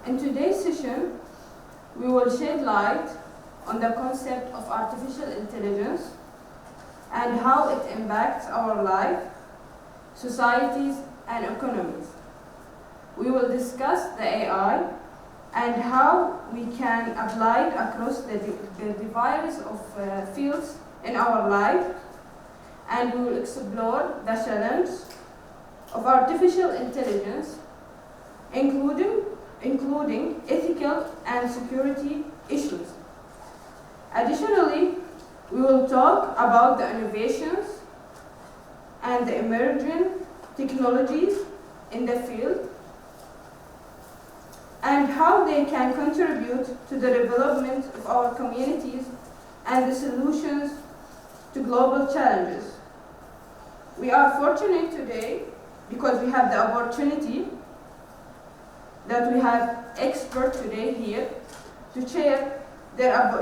In today's session, we will shed light on the concept of artificial intelligence and how it impacts our life, societies, and economies. We will discuss the AI and how we can apply it across the variety of fields in our life, and we will explore the challenge of artificial intelligence, including ethical and security issues. Additionally, we will talk about the innovations and the emerging technologies in the field and how they can contribute to the development of our communities and the solutions to global challenges. We are fortunate today because we have the opportunity that we have experts today here to share their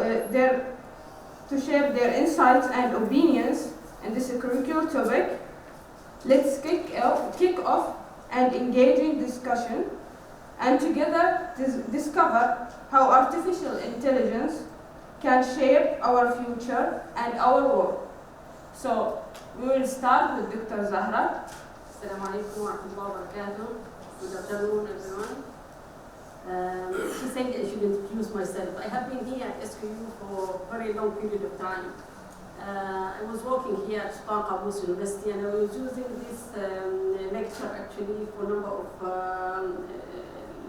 insights and opinions in this critical topic. Let's kick off an engaging discussion and together discover how artificial intelligence can shape our future and our world. So we will start with Dr. Zahra. Assalamu alaikum wa rahmatullahi wa barakatuh. Good afternoon, everyone. She said I should introduce myself. I have been here at SQU for a very long period of time. I was working here at Sultan Qaboos University, and I was using this lecture actually for a number of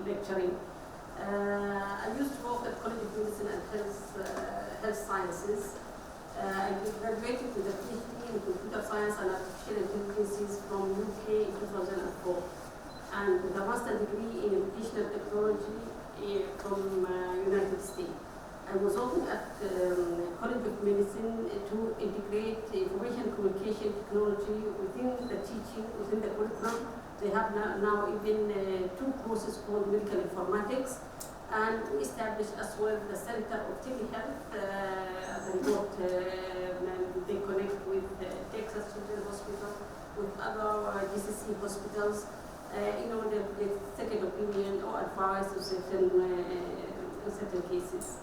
lecturing. I used to work at College of Medicine and Health Sciences. I graduated with a PhD in Computer Science and Artificial Intelligence from UK in 2004, and with a master's degree in Educational Technology from United States. I was working at College of Medicine to integrate information communication technology within the teaching, within the curriculum. They have now even two courses called Medical Informatics, and we established as well the Center of Telehealth. They connect with Texas Children's Hospital, with other GCC hospitals, in order to get second opinion or advice in certain cases.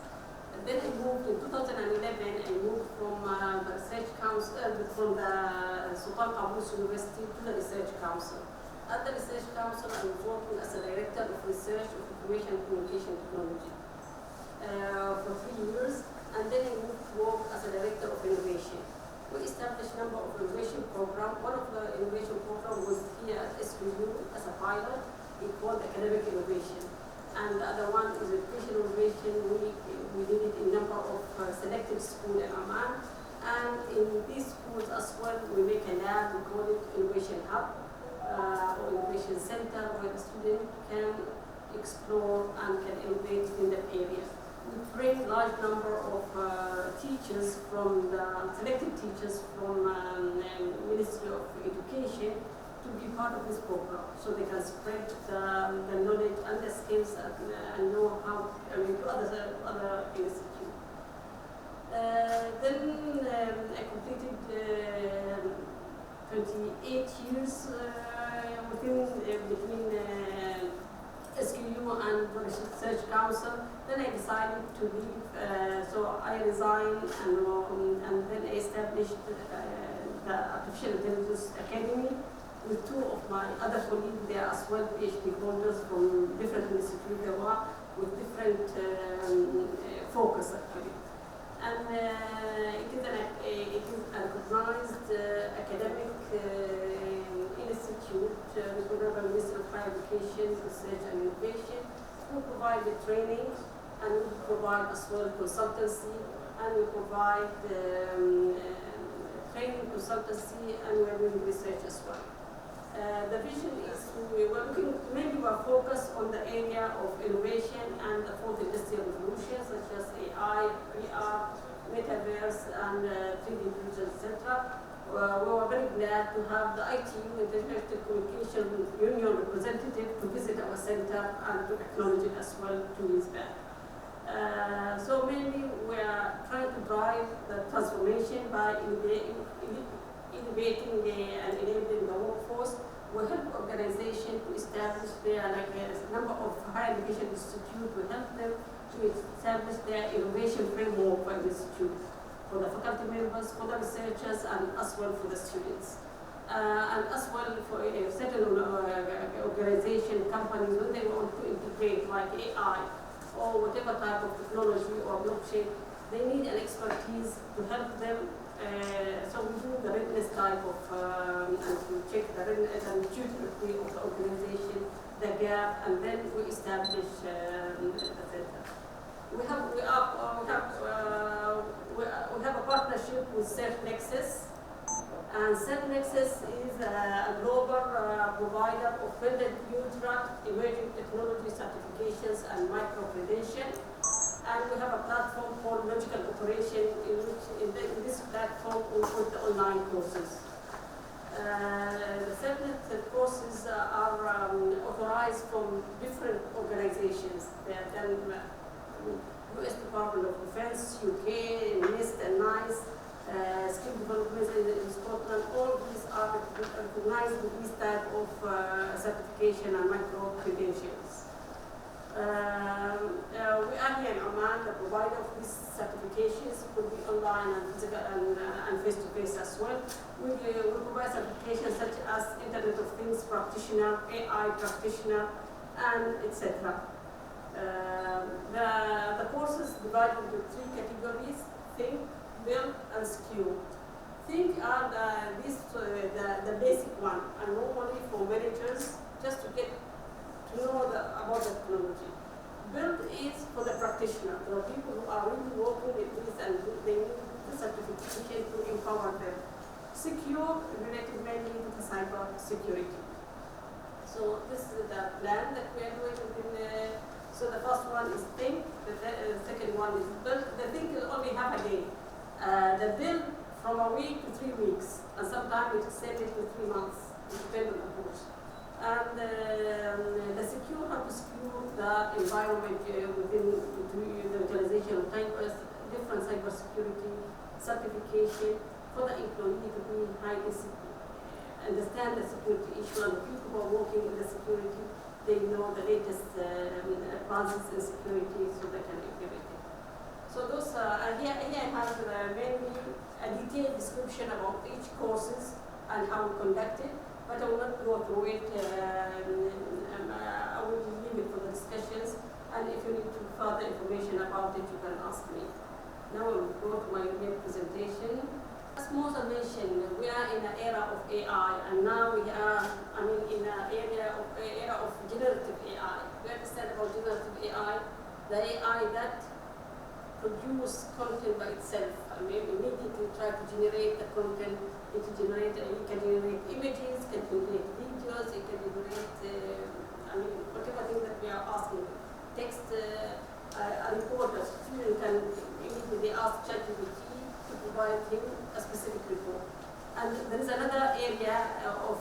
Then I moved in 2011. I moved from the Research Council, from the Sultan Qaboos University to the Research Council. At the Research Council, I was working as a Director of Research of Information and Communication Technology for 3 years, and then I moved to work as a Director of Innovation. We established a number of innovation programs. One of the innovation programs was here at SQU as a pilot. It called Academic Innovation. And the other one is Education Innovation. We did it in a number of selected schools in Oman. And in these schools as well, we make a lab, we call it Innovation Hub or Innovation Center, where the student can explore and can innovate in that area. We train a large number of teachers from the selected teachers from Ministry of Education to be part of this program, so they can spread the knowledge and the skills and know how to other institutes. Then I completed 28 years between SQU and the Research Council. Then I decided to leave, so I resigned and then I established the Artificial Intelligence Academy with two of my other colleagues there as well, PhD holders from different institutes they were, with different focus actually. And it is a recognized academic institute with the Ministry of Higher Education, Research and Innovation. We provide the training, and we provide as well consultancy, and we provide training consultancy, and we are doing research as well. The vision is we are focused on the area of innovation and the fourth industrial revolution, such as AI, VR, metaverse, and 3D vision, etc. We were very glad to have the ITU, International Telecommunication Union representative, to visit our center and to acknowledge it as well 2 years back. So mainly we are trying to drive the transformation by innovating and enabling the workforce. We help organizations to establish their a number of higher Education Institute will help them to establish their innovation framework for the institute, for the faculty members, for the researchers, and as well for the students. And as well for certain organization, companies, when they want to integrate like AI or whatever type of technology or blockchain, they need an expertise to help them. So we do the readiness type of, and we check the readiness and maturity of the organization, the gap, and then we establish the center. We have a partnership with CertNexus, and CertNexus is a global provider of vendor-neutral emerging technology certifications and micro-credential. And we have a platform called Logical Operation, in this platform we put the online courses. The CertNexus courses are authorized from different organizations. They are done US Department of Defense, UK, NIST and NICE, skill development in Scotland. All these are recognized with this type of certification and micro-credentials. We are here in Oman, the provider of these certifications. It could be online and physical and face-to-face as well. We provide certifications such as Internet of Things practitioner, AI practitioner, and etc. The courses divided into 3 categories: Think, Build, and Secure. Think are the basic one, and normally for managers, just to get to know about the technology. Build is for the practitioner, the people who are really working with this and they need the certification to empower them. Secure related mainly to the cyber security. So this is the plan that we are doing within. So the first one is Think, the second one is Build. The Think will only have a day. The Build from a week to 3 weeks, and sometimes it extended to 3 months, depending on the course. And the Secure, how to secure the environment within the utilization of different cyber security certification for the employee to be highly understand the security issue, and the people who are working in the security, they know the latest advances in security so they can implement it. So those here I have mainly a detailed description about each courses and how we conduct it, but I will not go through it. I will leave it for the discussions, and if you need further information about it, you can ask me. Now I will go to my main presentation. As Mosa mentioned, we are in an era of AI, and now we are, in an era of generative AI. We understand about generative AI, the AI that produce content by itself. Immediately try to generate the content. It can generate images, can generate videos, it can generate, whatever thing that we are asking. Text, a reporter, student can immediately ask ChatGPT to provide him a specific report. And there is another area of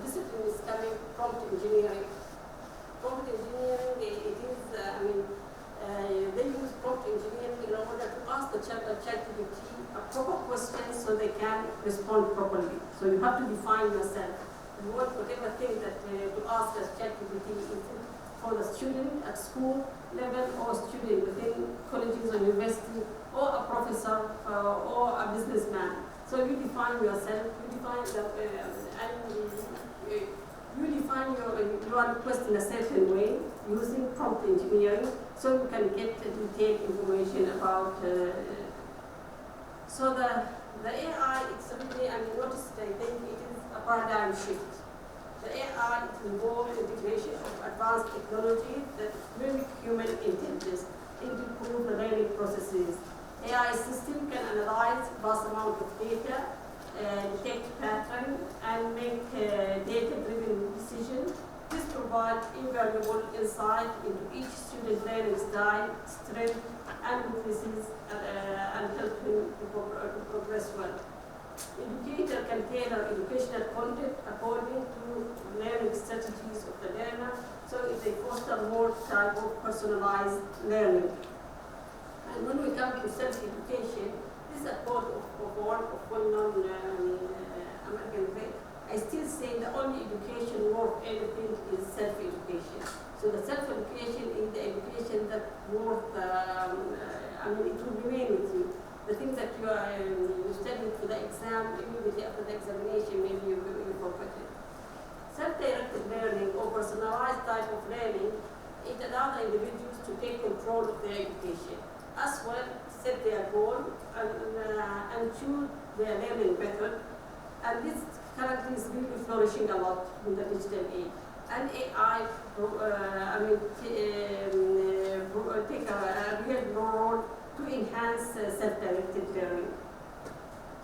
discipline is coming, prompt engineering. Prompt engineering, they use prompt engineering in order to ask the ChatGPT a proper question so they can respond properly. So you have to define yourself. You want whatever thing that to ask a ChatGPT for the student at school level, or student within colleges or university, or a professor or a businessman. So you define yourself, you define your request in a certain way using prompt engineering, so you can get detailed information about. So the AI, it's really, notice I think it is a paradigm shift. The AI involves integration of advanced technology that mimic human intelligence to improve the learning processes. AI system can analyze vast amount of data, detect patterns, and make data-driven decisions. This provides invaluable insight into each student's learning style, strength, and weaknesses, and help him to progress well. Educator can tailor educational content according to learning strategies of the learner, so they foster more type of personalized learning. And when we come to self-education, this is a quote of one of well-known American I still say the only education worth anything is self-education. So the self that worth, I mean, it will remain with you. The thing that you are studying for the exam, immediately after the examination, maybe you forget it. Self-directed learning or personalized type of learning, it allows individuals to take control of their education, as well set their goal and choose their learning method. And this currently is really flourishing a lot in the digital age. And AI, take a real role to enhance self-directed learning.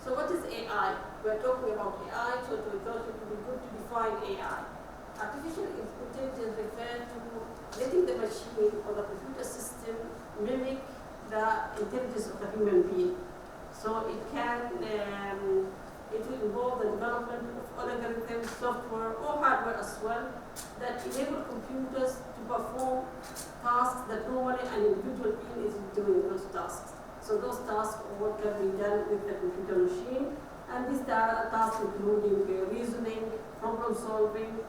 So what is AI? We're talking about AI, so we thought it would be good to define AI. Artificial intelligence refers to letting the machine or the computer system mimic the intelligence of a human being. So it can, it will involve the development of algorithms, software, or hardware as well, that enable computers to perform tasks that normally an individual being is doing those tasks. So those tasks what can be done with the computer machine, and these tasks including reasoning, problem solving,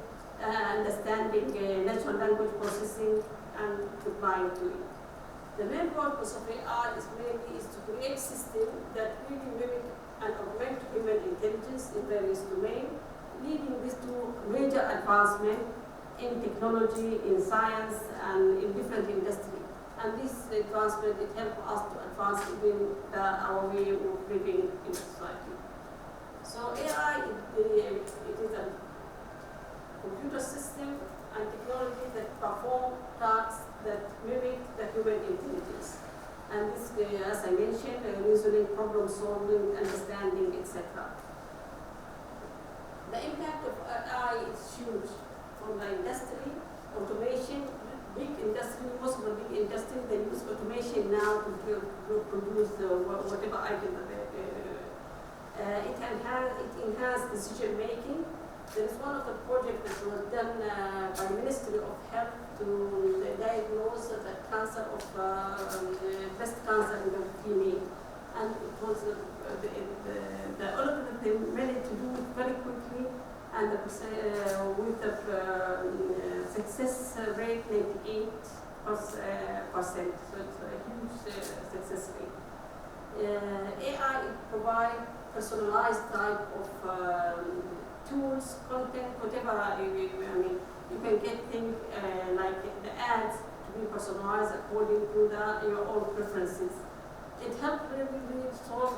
understanding natural language processing, and replying to it. The main purpose of AI is to create systems that really mimic and augment human intelligence in various domains, leading this to major advancement in technology, in science, and in different industries. And this advancement, it helps us to advance even our way of living in society. So AI, it is a computer system and technology that perform tasks that mimic the human intelligence. And this, as I mentioned, reasoning, problem solving, understanding, etc. The impact of AI is huge from the industry, automation, big industry, most of the big industry, they use automation now to produce whatever item that it enhances decision making. There is one of the projects that was done by the Ministry of Health to diagnose the cancer of breast cancer in the female. And it was the algorithm managed to do it very quickly, and with the success rate 98%, so it's a huge success rate. AI provides personalized type of tools, content, whatever. I mean, you can get things like the ads to be personalized according to your own preferences. It helps really solve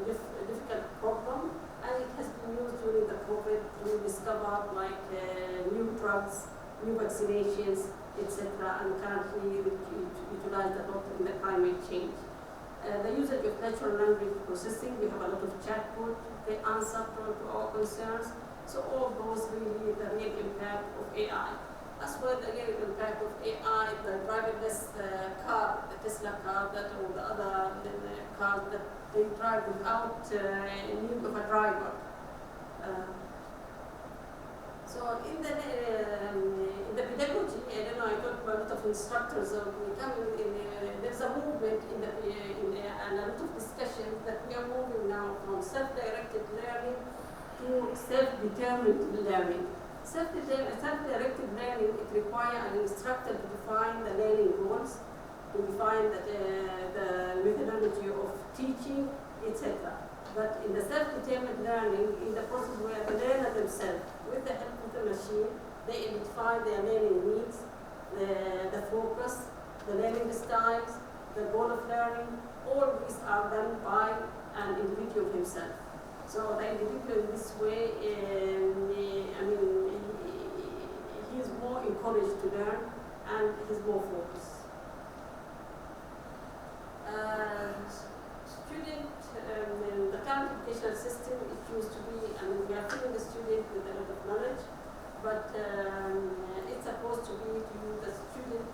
difficult problem, and it has been used during the COVID to discover like new drugs, new vaccinations, etc., and currently utilized a lot in the climate change. The usage of natural language processing, we have a lot of chatbot, they answer to our concerns. So all those really the real impact of AI. As well, the real impact of AI, the driverless car, the Tesla car, that or the other cars that they drive without need of a driver. So in the pedagogy, I don't know, I talked about a lot of instructors there's a movement and a lot of discussions that we are moving now from self-directed learning to self-determined learning. Self-directed learning, it requires an instructor to define the learning goals, to define the methodology of teaching, etc. But in the self-determined learning, in the process where the learner themselves, with the help of the machine, they identify their learning needs, the focus, the learning styles, the goal of learning. All these are done by an individual himself. So the individual in this way, he is more encouraged to learn and he's more focused. The current educational system, it used to be, we are filling the student with a lot of knowledge, but it's supposed to be to use the student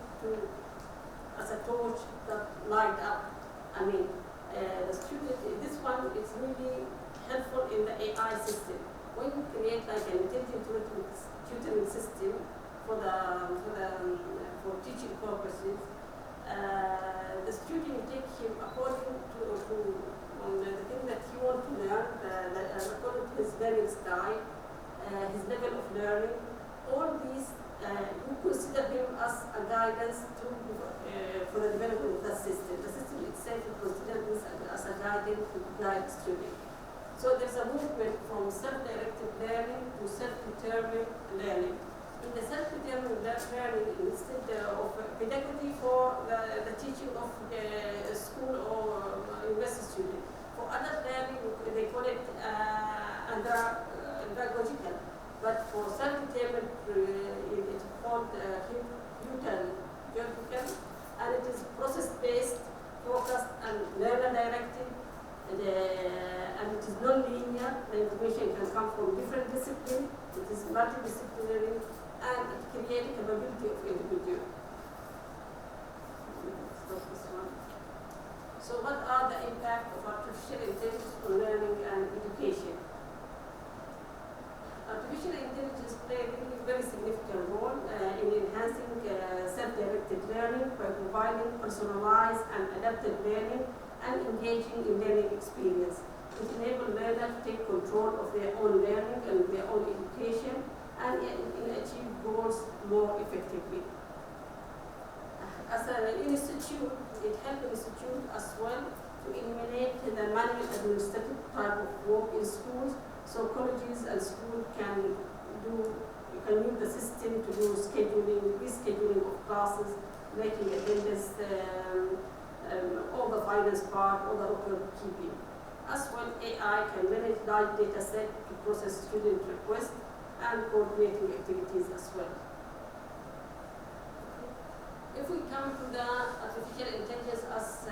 as a torch that light up. The student, this one is really helpful in the AI system. When you create like an intelligent tutoring system for teaching purposes, the student take him according to the thing that he wants to learn, according to his learning style, his level of learning. All these, you consider him as a guidance for for the development of that system. The system itself considers this as a guidance to guide students. So there's a movement from self-directed learning to self-determined learning. In the self-determined learning, instead of pedagogy for the teaching of the school or university student, for adult learning, they call it andragogical. But for self-determined, it's called utopical, and it is process-based, focused, and learner-directed, and it is non-linear. The information can come from different disciplines. It is multidisciplinary, and it creates capability of individual. Stop this one. So what are the impact of artificial intelligence on learning and education? Artificial intelligence plays a very significant role in enhancing self-directed learning by providing personalized and adapted learning and engaging in learning experience. It enables learners to take control of their own learning and their own education and achieve goals more effectively. As an institute, it helps the institute as well to eliminate the manual administrative type of work in schools, so colleges and schools can use the system to do scheduling, rescheduling of classes, making attendance, all the finance part, all the record keeping. As well, AI can manage large data set to process student requests and coordinating activities as well. If we come to the artificial intelligence as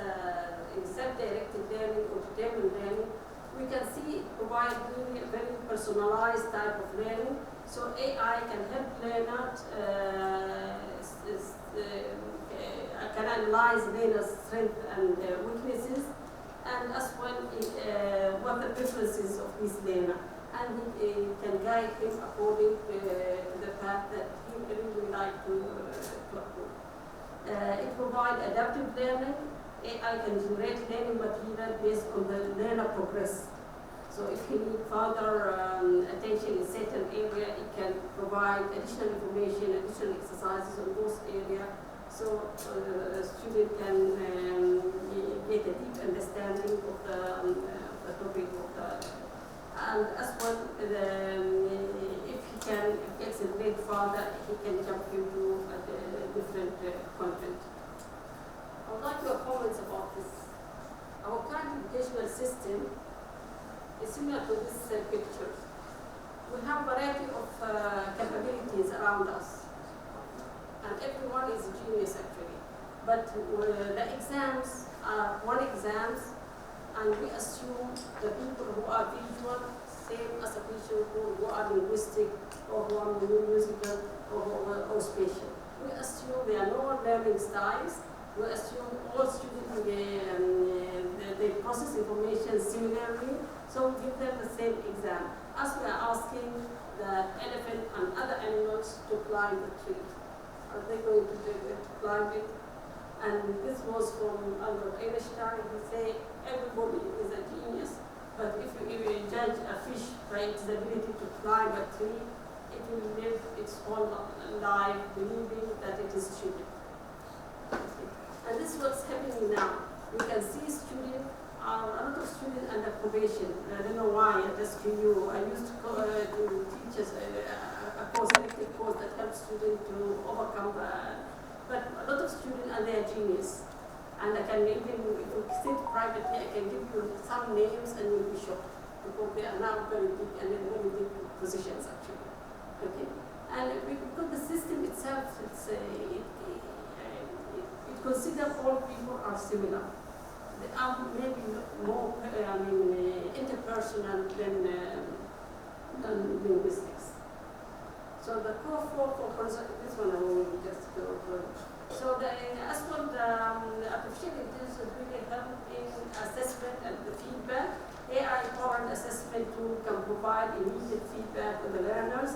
in self-directed learning or determined learning, we can see it provides really a very personalized type of learning. So AI can help learners, can analyze learners' strengths and weaknesses, and as well what the preferences of this learner. And it can guide him according to the path that he really would like to approve. It provides adaptive learning. AI can generate learning material based on the learner progress. So if he needs further attention in certain area, it can provide additional information, additional exercises on those areas, so the student can get a deep understanding of the topic and as well, if he gets a bit further, he can jump into different content. I would like your comments about this. Our current educational system is similar to this picture. We have a variety of capabilities around us, and everyone is a genius actually. But the exams are one exams, and we assume the people who are visual, same as a people who are linguistic, or who are musical, or spatial. We assume there are no learning styles. We assume all students they process information similarly, so we give them the same exam. As we are asking the elephant and other animals to climb the tree, are they going to climb it? And this was from Albert Einstein. He said everybody is a genius, but if you judge a fish by its ability to climb a tree, it will live its whole life believing that it is stupid. And this is what's happening now. We can see students, a lot of students under probation. I don't know why at SQU. I used to teach a selective course that helps students to overcome but a lot of students are their genius. And I can even, if you sit privately, I can give you some names and you'll be shocked because they are now very big and in very big positions actually. Okay. And because the system itself, it considers all people are similar. They are maybe more interpersonal than linguistics. So the core for this one I will just go over. So as for the artificial intelligence really help in assessment and the feedback. AI-powered assessment tool can provide immediate feedback to the learners.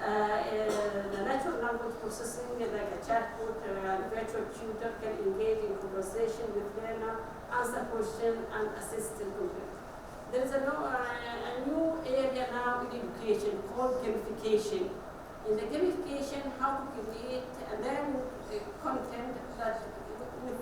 The natural language processing, like a chatbot or a virtual tutor, can engage in conversation with learner, answer questions, and assist in content. There is a new area now in education called gamification. In the gamification, how to create a learning content that with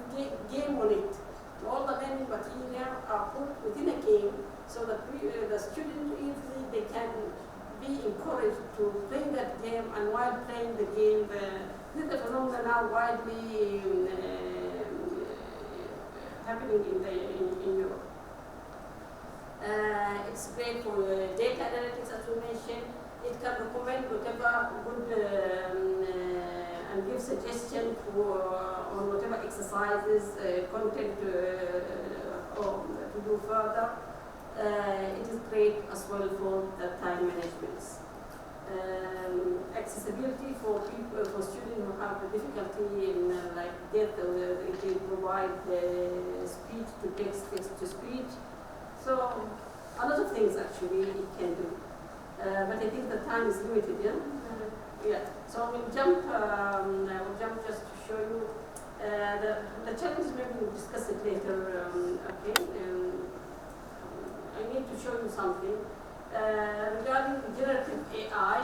are now widely happening in Europe. It's great for data analytics, as we mentioned. It can recommend whatever good and give suggestion for on whatever exercises, content or to do further. It is great as well for the time management. Accessibility for people, for students who have difficulty in like death, it can provide speech to text, text to speech. So a lot of things actually it can do. But I think the time is limited, yeah? Yeah. So we'll jump just to show you the challenges. Maybe we'll discuss it later. Okay. I need to show you something regarding generative AI.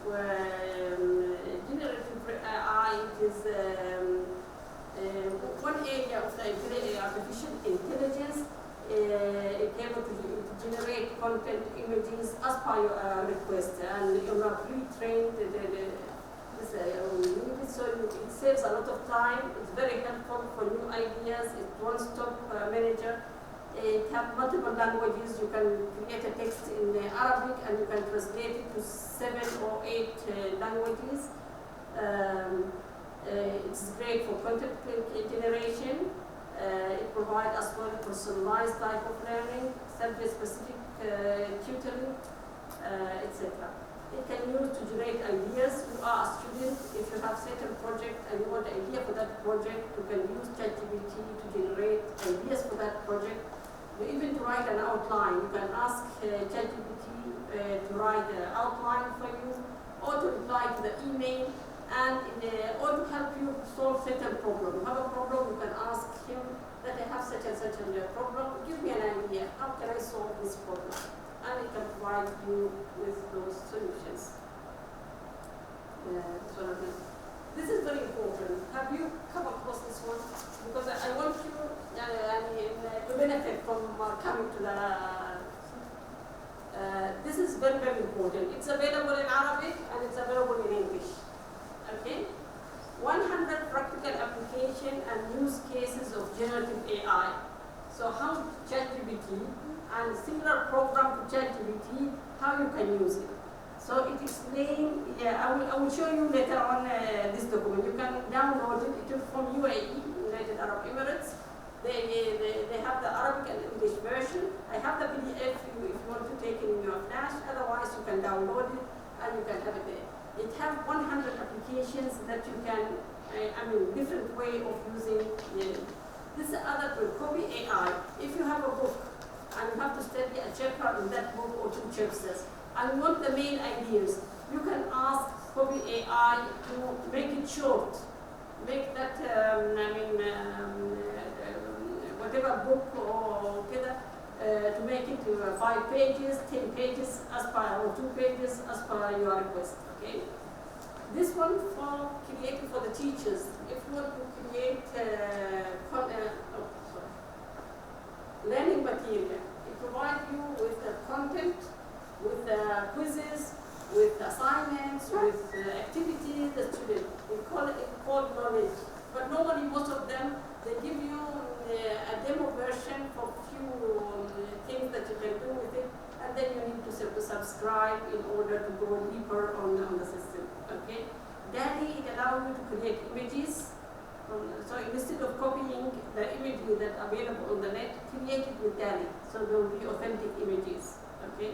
Where generative AI is one area of the artificial intelligence. Able to generate content, images as per your request, and you are pre-trained. So it saves a lot of time. It's very helpful for new ideas. It's one-stop manager. It has multiple languages. You can create a text in Arabic and you can translate it to 7 or 8 languages. It's great for content generation. It provides as well personalized type of learning, subject-specific tutoring, etc. It can use to generate ideas. You are a student. If you have certain project and you want an idea for that project, you can use ChatGPT to generate ideas for that project. Even to write an outline, you can ask ChatGPT to write an outline for you, or to reply to the email, and or to help you solve certain problem. You have a problem, you can ask him that I have such and such a problem. Give me an idea. How can I solve this problem? And it can provide you with those solutions. This is very important. Have you come across this one? Because I want you to benefit from coming to the. This is very, very important. It's available in Arabic and it's available in English. Okay? 100 practical application and use cases of generative AI. So how ChatGPT and similar program to ChatGPT, how you can use it. So it explains, I will show you later on this document. You can download it. It is from UAE, United Arab Emirates. They have the Arabic and English version. I have the PDF if you want to take it in your flash. Otherwise, you can download it and you can have it there. It has 100 applications that you can, different way of using. This other tool, Copy AI. If you have a book and you have to study a chapter in that book or 2 chapters, and you want the main ideas, you can ask Copy AI to make it short. Make that, whatever book or to make it 5 pages, 10 pages, as per, or 2 pages as per your request. Okay. This one for creating for the teachers. If you want to create learning material, it provides you with the content, with quizzes, with assignments, with activities. The student, we call it called knowledge. But normally, most of them, they give you a demo version for few things that you can do with it, and then you need to subscribe in order to go deeper on the system. Okay. DALL-E, it allows you to create images. So instead of copying the images that are available on the net, create it with DALL-E. So there will be authentic images. Okay.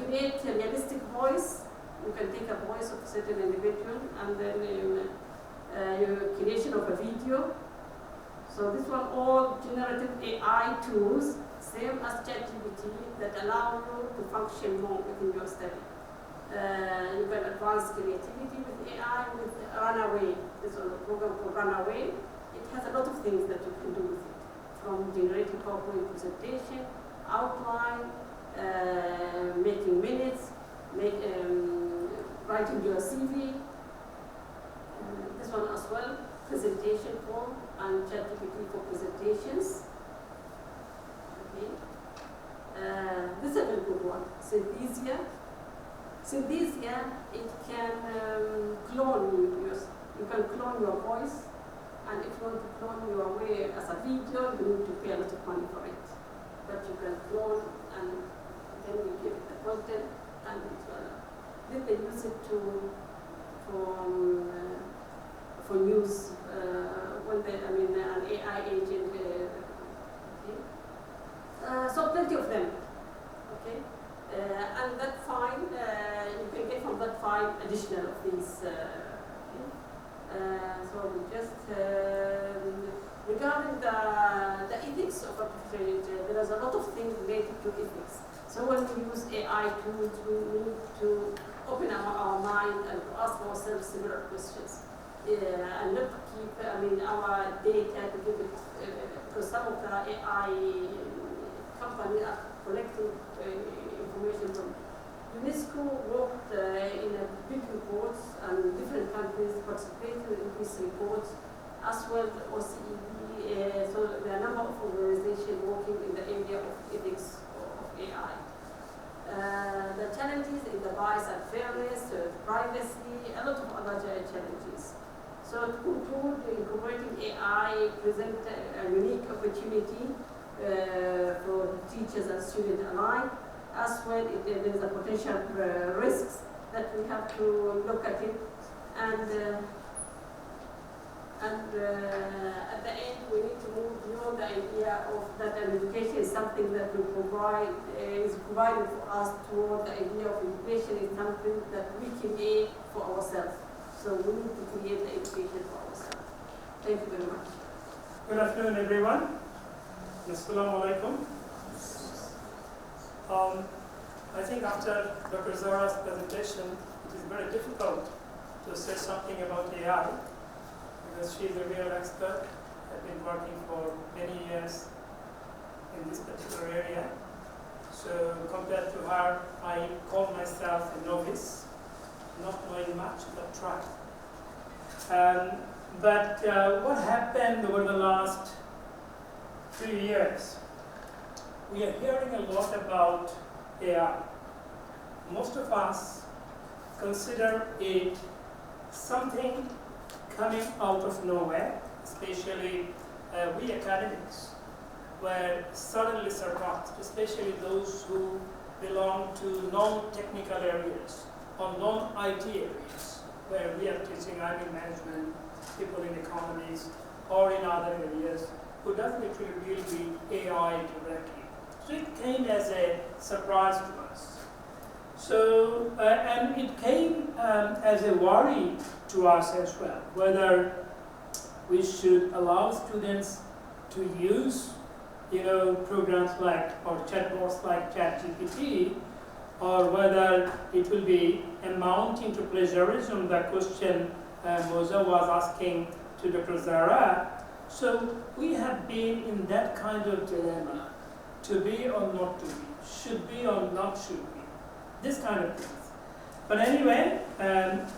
Create a realistic voice. You can take a voice of a certain individual and then your creation of a video. So this one, all generative AI tools, same as ChatGPT, that allow you to function more within your study. You can advance creativity with AI, with Runaway. This is a program called Runaway. It has a lot of things that you can do with it, from generating PowerPoint presentation, outline, making minutes, writing your CV. This one as well, presentation form and ChatGPT for presentations. Okay. This is a very good one. Synthesia. Synthesia, it can clone You can clone your voice, and if you want to clone your way as a video, you need to pay a lot of money for it. But you can clone, and then you give it the content, and then they use it for news when they, an AI agent. Okay. So plenty of them. Okay. And that fine, you can get from that fine additional of these. So we just regarding the ethics of artificial intelligence, there is a lot of things related to ethics. So when we use AI tools, we need to open our mind and to ask ourselves similar questions, and not to keep our data to give it because some of the AI companies are collecting information from UNESCO. Worked in a big reports, and different countries participated in these reports, as well as OECD. So there are a number of organizations working in the area of ethics of AI. The challenges in the bias and fairness, privacy, a lot of other challenges. So to conclude, incorporating AI presents a unique opportunity for teachers and students alike. As well, there is a potential risks that we have to look at it, and at the end we need to move beyond the idea of that education is something that we provide is provided for us toward the idea of education is something that we create for ourselves. So we need to create the education for ourselves. Thank you very much. Good afternoon, everyone. Assalamu alaikum. I think after Dr. Zahra's presentation, it is very difficult to say something about AI because she is a real expert. I've been working for many years in this particular area. So compared to her, I call myself a novice, not knowing much, but trying. But what happened over the last 3 years? We are hearing a lot about AI. Most of us consider it something coming out of nowhere, especially we academics, were suddenly surprised, especially those who belong to non-technical areas or non-IT areas, where we are teaching management, people in economies, or in other areas who doesn't actually deal with AI directly. So it came as a surprise to us. So, and it came as a worry to us as well, whether we should allow students to use, programs like, or chatbots like ChatGPT, or whether it will be amounting to plagiarism, the question Moza was asking to Dr. Zahra. So we have been in that kind of dilemma, to be or not to be, should be or not should be, this kind of things. But anyway,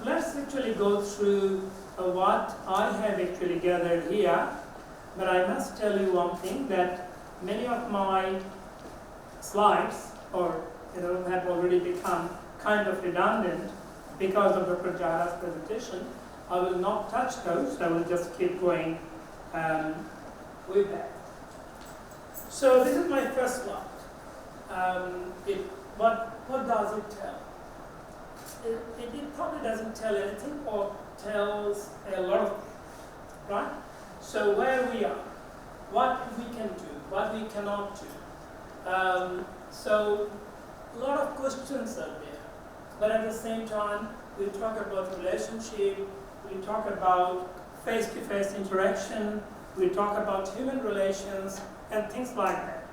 let's actually go through what I have actually gathered here. But I must tell you one thing, that many of my slides, or have already become kind of redundant because of Dr. Zahra's presentation. I will not touch those. I will just keep going with that. So this is my first slide. What does it tell? It probably doesn't tell anything, or tells a lot of things, right? So where we are, what we can do, what we cannot do. So a lot of questions are there, but at the same time, we talk about relationship, we talk about face-to-face interaction, we talk about human relations, and things like that.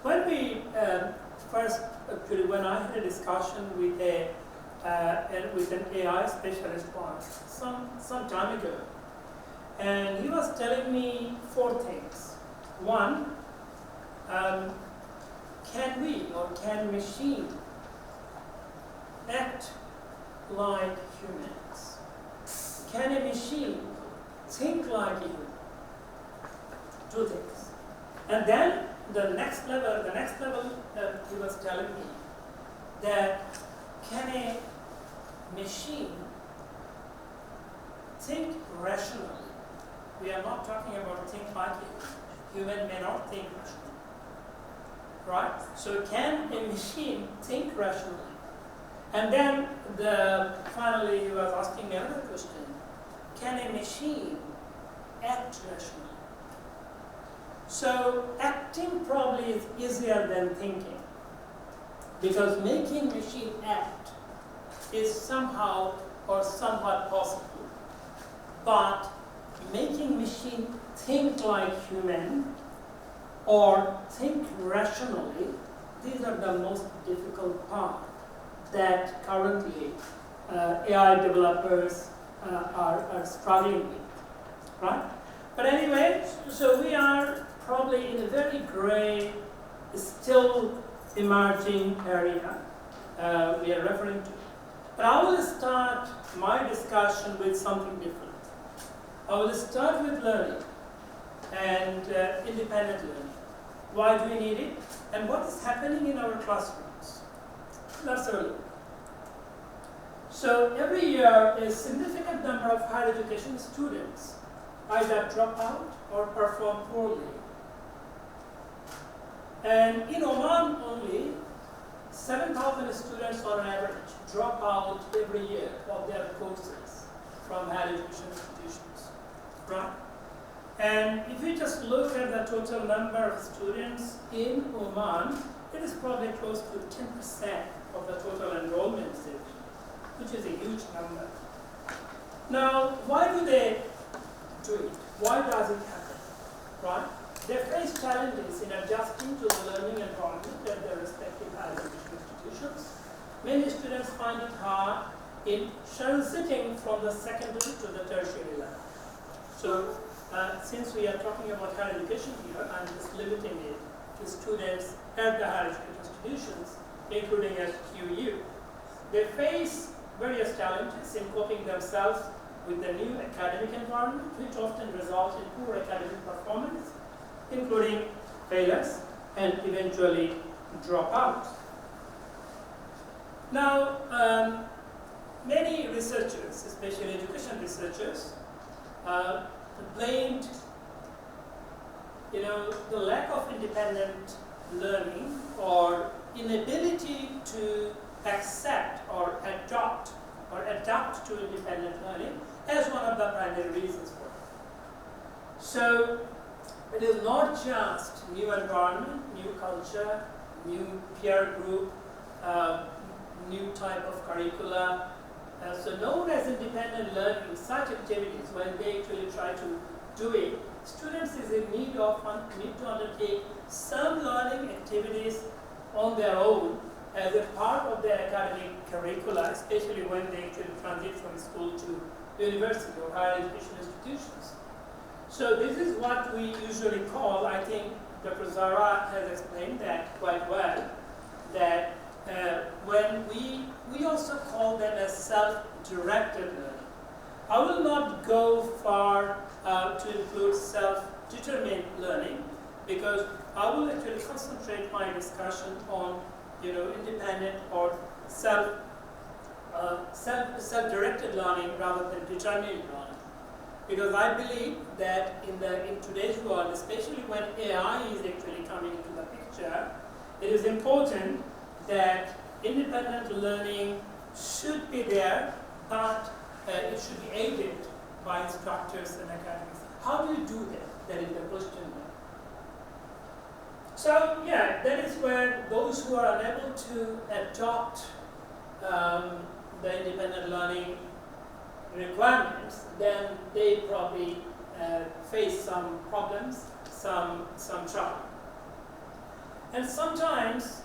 When we when I had a discussion with an AI specialist once, some time ago, and he was telling me 4 things. One, can we or can machine act like humans? Can a machine think like a human? 2 things. And then the next level he was telling me that can a machine think rationally. We are not talking about think like a human may not think rationally. Right? So can a machine think rationally? And then finally he was asking me another question. Can a machine act rationally? So acting probably is easier than thinking, because making machine act is somehow or somewhat possible. But making machine think like human or think rationally, these are the most difficult part that currently AI developers are struggling with, right? But anyway, so we are probably in a very gray, still emerging area we are referring to. But I will start my discussion with something different. I will start with learning and independent learning. Why do we need it? And what is happening in our classrooms? Let's have a look. So every year, a significant number of higher education students either drop out or perform poorly. And in Oman only, 7,000 students on average drop out every year of their courses from higher education institutions, right? And if we just look at the total number of students in Oman, it is probably close to 10% of the total enrollment, which is a huge number. Now, why do they do it? Why does it happen, right? They face challenges in adjusting to the learning environment at their respective higher education institutions. Many students find it hard in transiting from the secondary to the tertiary level. So, since we are talking about higher education here, I'm just limiting it to students at the higher education institutions, including at QU. They face various challenges in coping themselves with the new academic environment, which often results in poor academic performance, including failures and eventually dropouts. Now, many researchers, especially education researchers, blamed the lack of independent learning or inability to accept or adapt to independent learning as one of the primary reasons for it. So it is not just new environment, new culture, new peer group, new type of curricula. So known as independent learning, such activities, when they actually try to do it, students is in need to undertake some learning activities on their own as a part of their academic curricula, especially when they actually transit from school to university or higher education institutions. So this is what we usually call, I think Dr. Zara has explained that quite well, that when we also call them as self-directed learning. I will not go far to include self-determined learning, because I will actually concentrate my discussion on independent or self-directed learning rather than determined learning. Because I believe that in today's world, especially when AI is actually coming into the picture, it is important that independent learning should be there, but it should be aided by instructors and academics. How do you do that? That is the question. So yeah, that is where those who are unable to adopt the independent learning requirements, then they probably face some problems, some trouble. And sometimes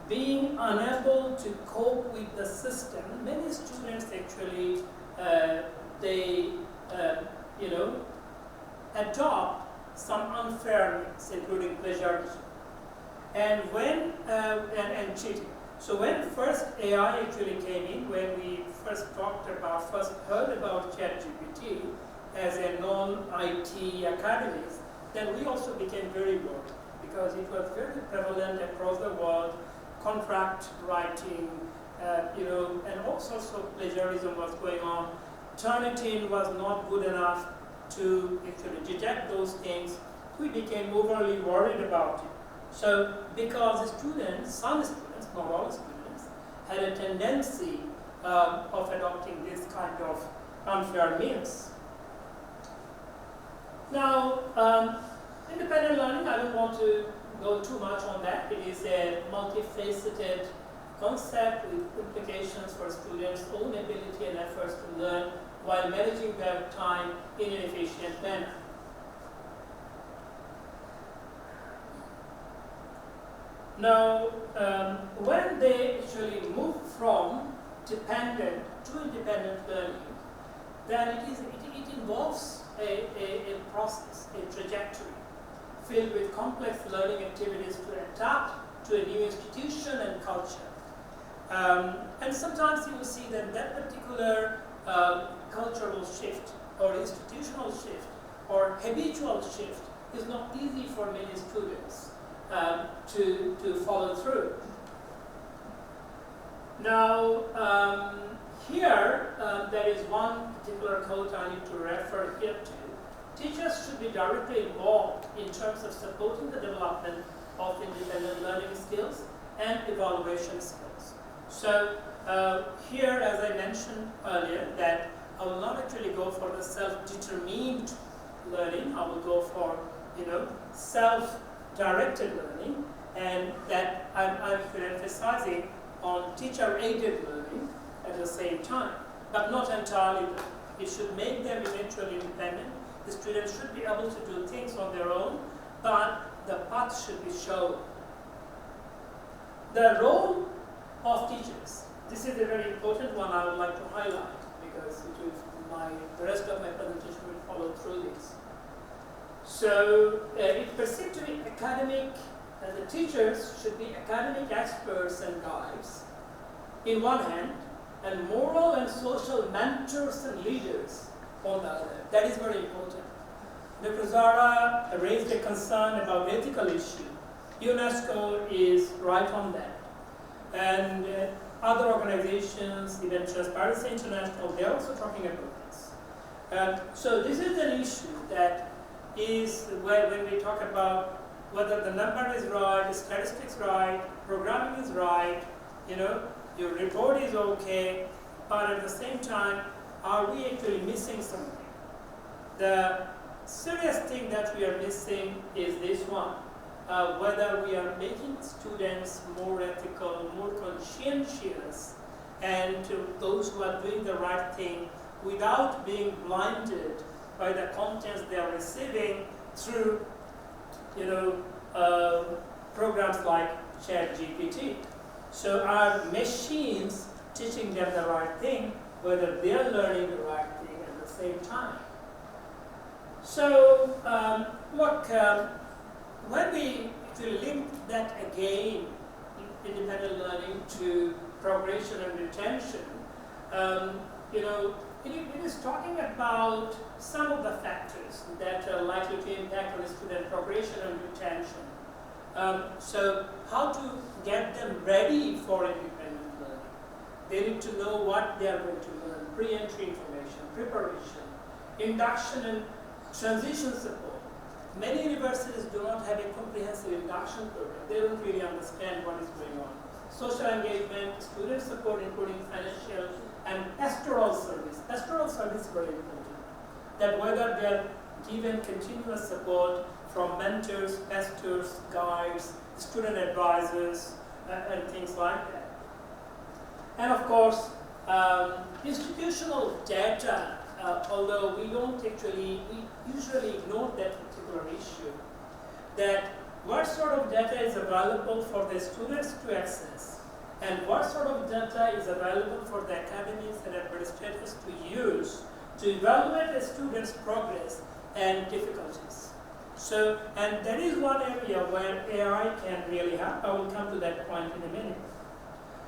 being unable to cope with the system, many students actually adopt some unfairness, including plagiarism, and and cheating. So when first AI actually came in, when we first heard about ChatGPT as a non-IT academics, then we also became very worried, because it was very prevalent across the world, contract writing, and all sorts of plagiarism was going on Turnitin was not good enough to actually detect those things, we became overly worried about it. So because students, some students, not all students, had a tendency of adopting this kind of unfair means. Now, independent learning, I don't want to go too much on that. It is a multifaceted concept with implications for students' own ability and efforts to learn while managing their time in an efficient manner. Now, when they actually move from dependent to independent learning, then it involves a process, a trajectory filled with complex learning activities to adapt to a new institution and culture. And sometimes you will see that that particular cultural shift or institutional shift or habitual shift is not easy for many students to follow through. Now, here there is one particular quote I need to refer here to. Teachers should be directly involved in terms of supporting the development of independent learning skills and evaluation skills. So here, as I mentioned earlier, that I will not actually go for the self-determined learning. I will go for, self-directed learning, and that I'm emphasizing on teacher-aided learning at the same time, but not entirely. It should make them eventually independent. The students should be able to do things on their own, but the path should be shown. The role of teachers. This is a very important one I would like to highlight because the rest of my presentation will follow through this. So it's perceived to be academic, the teachers should be academic experts and guides in one hand, and moral and social mentors and leaders on the other. That is very important. Dr. Zara raised a concern about ethical issue. UNESCO is right on that. And other organizations, even Transparency International, they're also talking about this. So this is an issue that is where when we talk about whether the number is right, the statistics right, programming is right, your report is okay, but at the same time, are we actually missing something? The serious thing that we are missing is this one. Whether we are making students more ethical, more conscientious, and to those who are doing the right thing without being blinded by the contents they are receiving through, programs like ChatGPT. So are machines teaching them the right thing, whether they are learning the right thing at the same time? So when we link that again, independent learning, to progression and retention, it is talking about some of the factors that are likely to impact on student progression and retention. So how to get them ready for independent learning? They need to know what they are going to learn, pre-entry information, preparation, induction and transition support. Many universities do not have a comprehensive induction program. They don't really understand what is going on. Social engagement, student support, including financial and pastoral service. Pastoral service is very important. That whether they are given continuous support from mentors, pastors, guides, student advisors, and things like that. And of course, institutional data, although we usually ignore that particular issue, that what sort of data is available for the students to access, and what sort of data is available for the academies and administrators to use to evaluate a student's progress and difficulties. So, and that is one area where AI can really help. I will come to that point in a minute.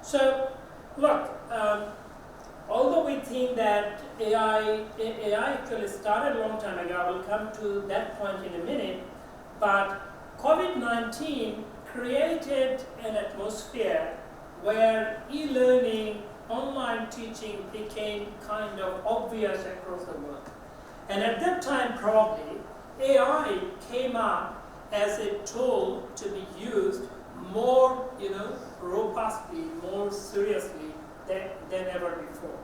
So, look, although we think that AI actually started a long time ago, I will come to that point in a minute, but COVID-19 created an atmosphere where e-learning online teaching became kind of obvious across the world. And at that time, probably, AI came up as a tool to be used more, robustly, more seriously than ever before.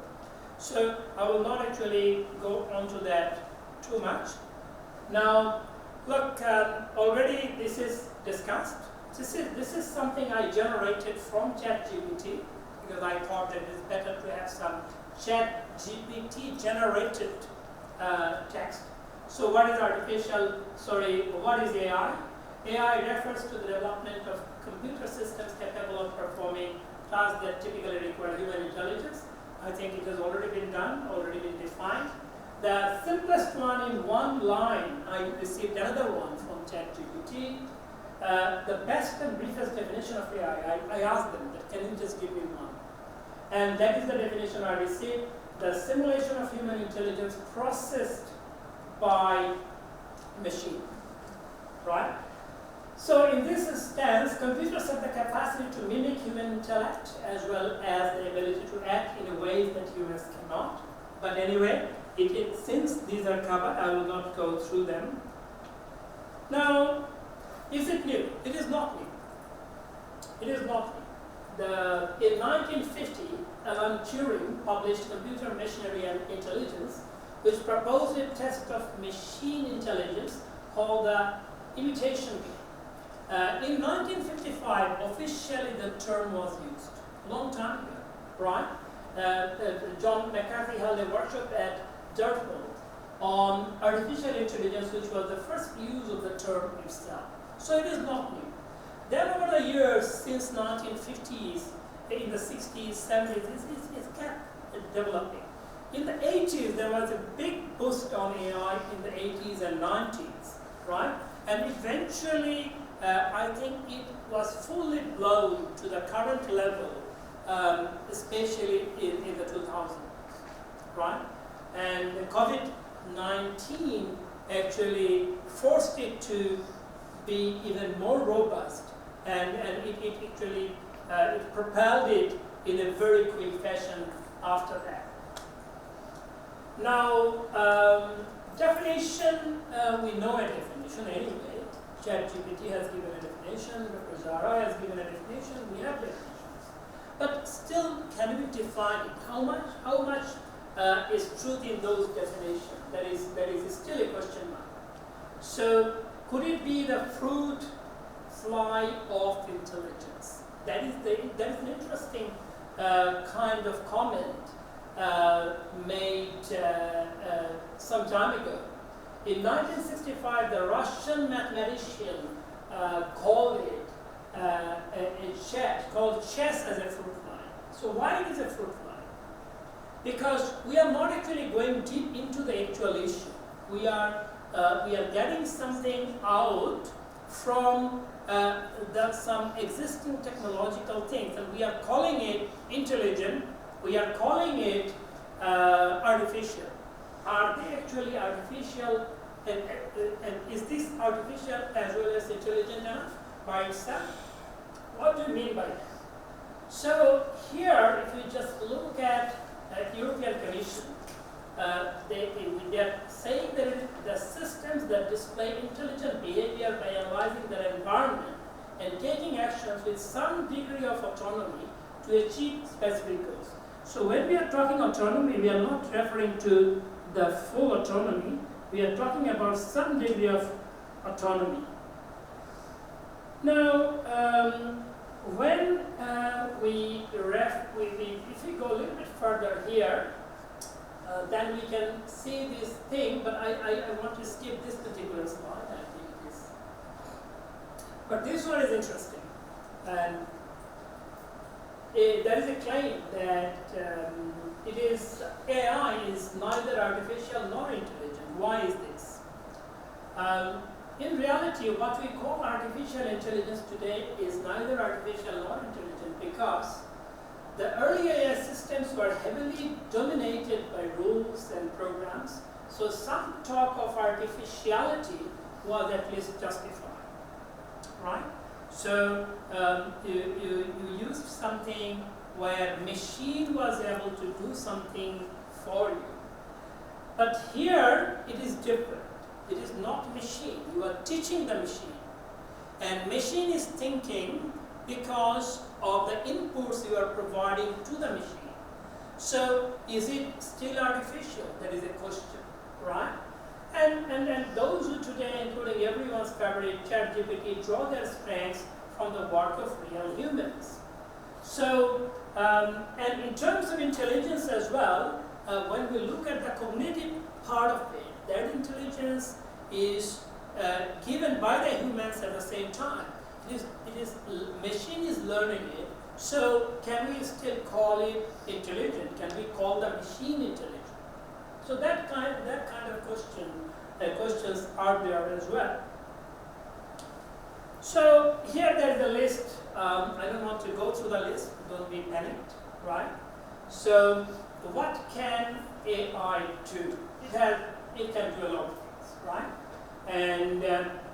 So I will not actually go onto that too much. Now, look, already this is discussed. This is something I generated from ChatGPT, because I thought that it is better to have some ChatGPT generated text. So what is AI? AI refers to the development of computer systems capable of performing tasks that typically require human intelligence. I think it has already been done, already been defined. The simplest one in one line, I received another one from ChatGPT. The best and briefest definition of AI, I asked them, that can you just give me one? And that is the definition I received: the simulation of human intelligence processed by machine, right? So in this stance, computers have the capacity to mimic human intellect as well as the ability to act in ways that humans cannot. But anyway, since these are covered, I will not go through them. Now, is it new? It is not new. It is not new. In 1950, Alan Turing published Computer Machinery and Intelligence, which proposed a test of machine intelligence called the imitation game. In 1955, officially the term was used, long time ago, right? John McCarthy held a workshop at Dartmouth on artificial intelligence, which was the first use of the term itself. So it is not new. Then over the years, since 1950s, in the 60s, 70s, it's kept developing. In the 80s, there was a big boost on AI in the 80s and 90s, right? And eventually, I think it was fully blown to the current level, especially in the 2000s, right? And COVID-19 actually forced it to be even more robust, and it actually it propelled it in a very quick fashion after that. Now, definition, we know a definition anyway. ChatGPT has given a definition, Dr. Zara has given a definition, we have definitions. But still, can we define it? How much is truth in those definitions? That is still a question mark. So, could it be the fruit fly of intelligence? That is an interesting kind of comment made some time ago. In 1965, the Russian mathematician called chess as a fruit fly. So why it is a fruit fly? Because we are not actually going deep into the actual issue. We are getting something out from some existing technological things, and we are calling it intelligent. We are calling it artificial. Are they actually artificial? And is this artificial as well as intelligent enough by itself? What do you mean by that? So here, if you just look at European Commission, they are saying that the systems that display intelligent behavior by analyzing their environment and taking actions with some degree of autonomy to achieve specific goals. So when we are talking autonomy, we are not referring to the full autonomy. We are talking about some degree of autonomy. Now, when if we go a little bit further here, then we can see this thing, but I want to skip this particular slide. I think it is. But this one is interesting. And there is a claim that AI is neither artificial nor intelligent. Why is this? In reality, what we call artificial intelligence today is neither artificial nor intelligent, because the early AI systems were heavily dominated by rules and programs, so some talk of artificiality was at least justified, right? So you used something where machine was able to do something for you. But here it is different. It is not machine. You are teaching the machine. And machine is thinking because of the inputs you are providing to the machine. So is it still artificial? That is a question, right? And those who today, including everyone's favorite ChatGPT, draw their strengths from the work of real humans. So, and in terms of intelligence as well, when we look at the cognitive part of it, that intelligence is given by the humans at the same time. Machine is learning it. So can we still call it intelligent? Can we call the machine intelligent? So that kind of questions are there as well. So here there is a list. I don't want to go through the list. Don't be panicked, right? So what can AI do? It can do a lot of things, right? And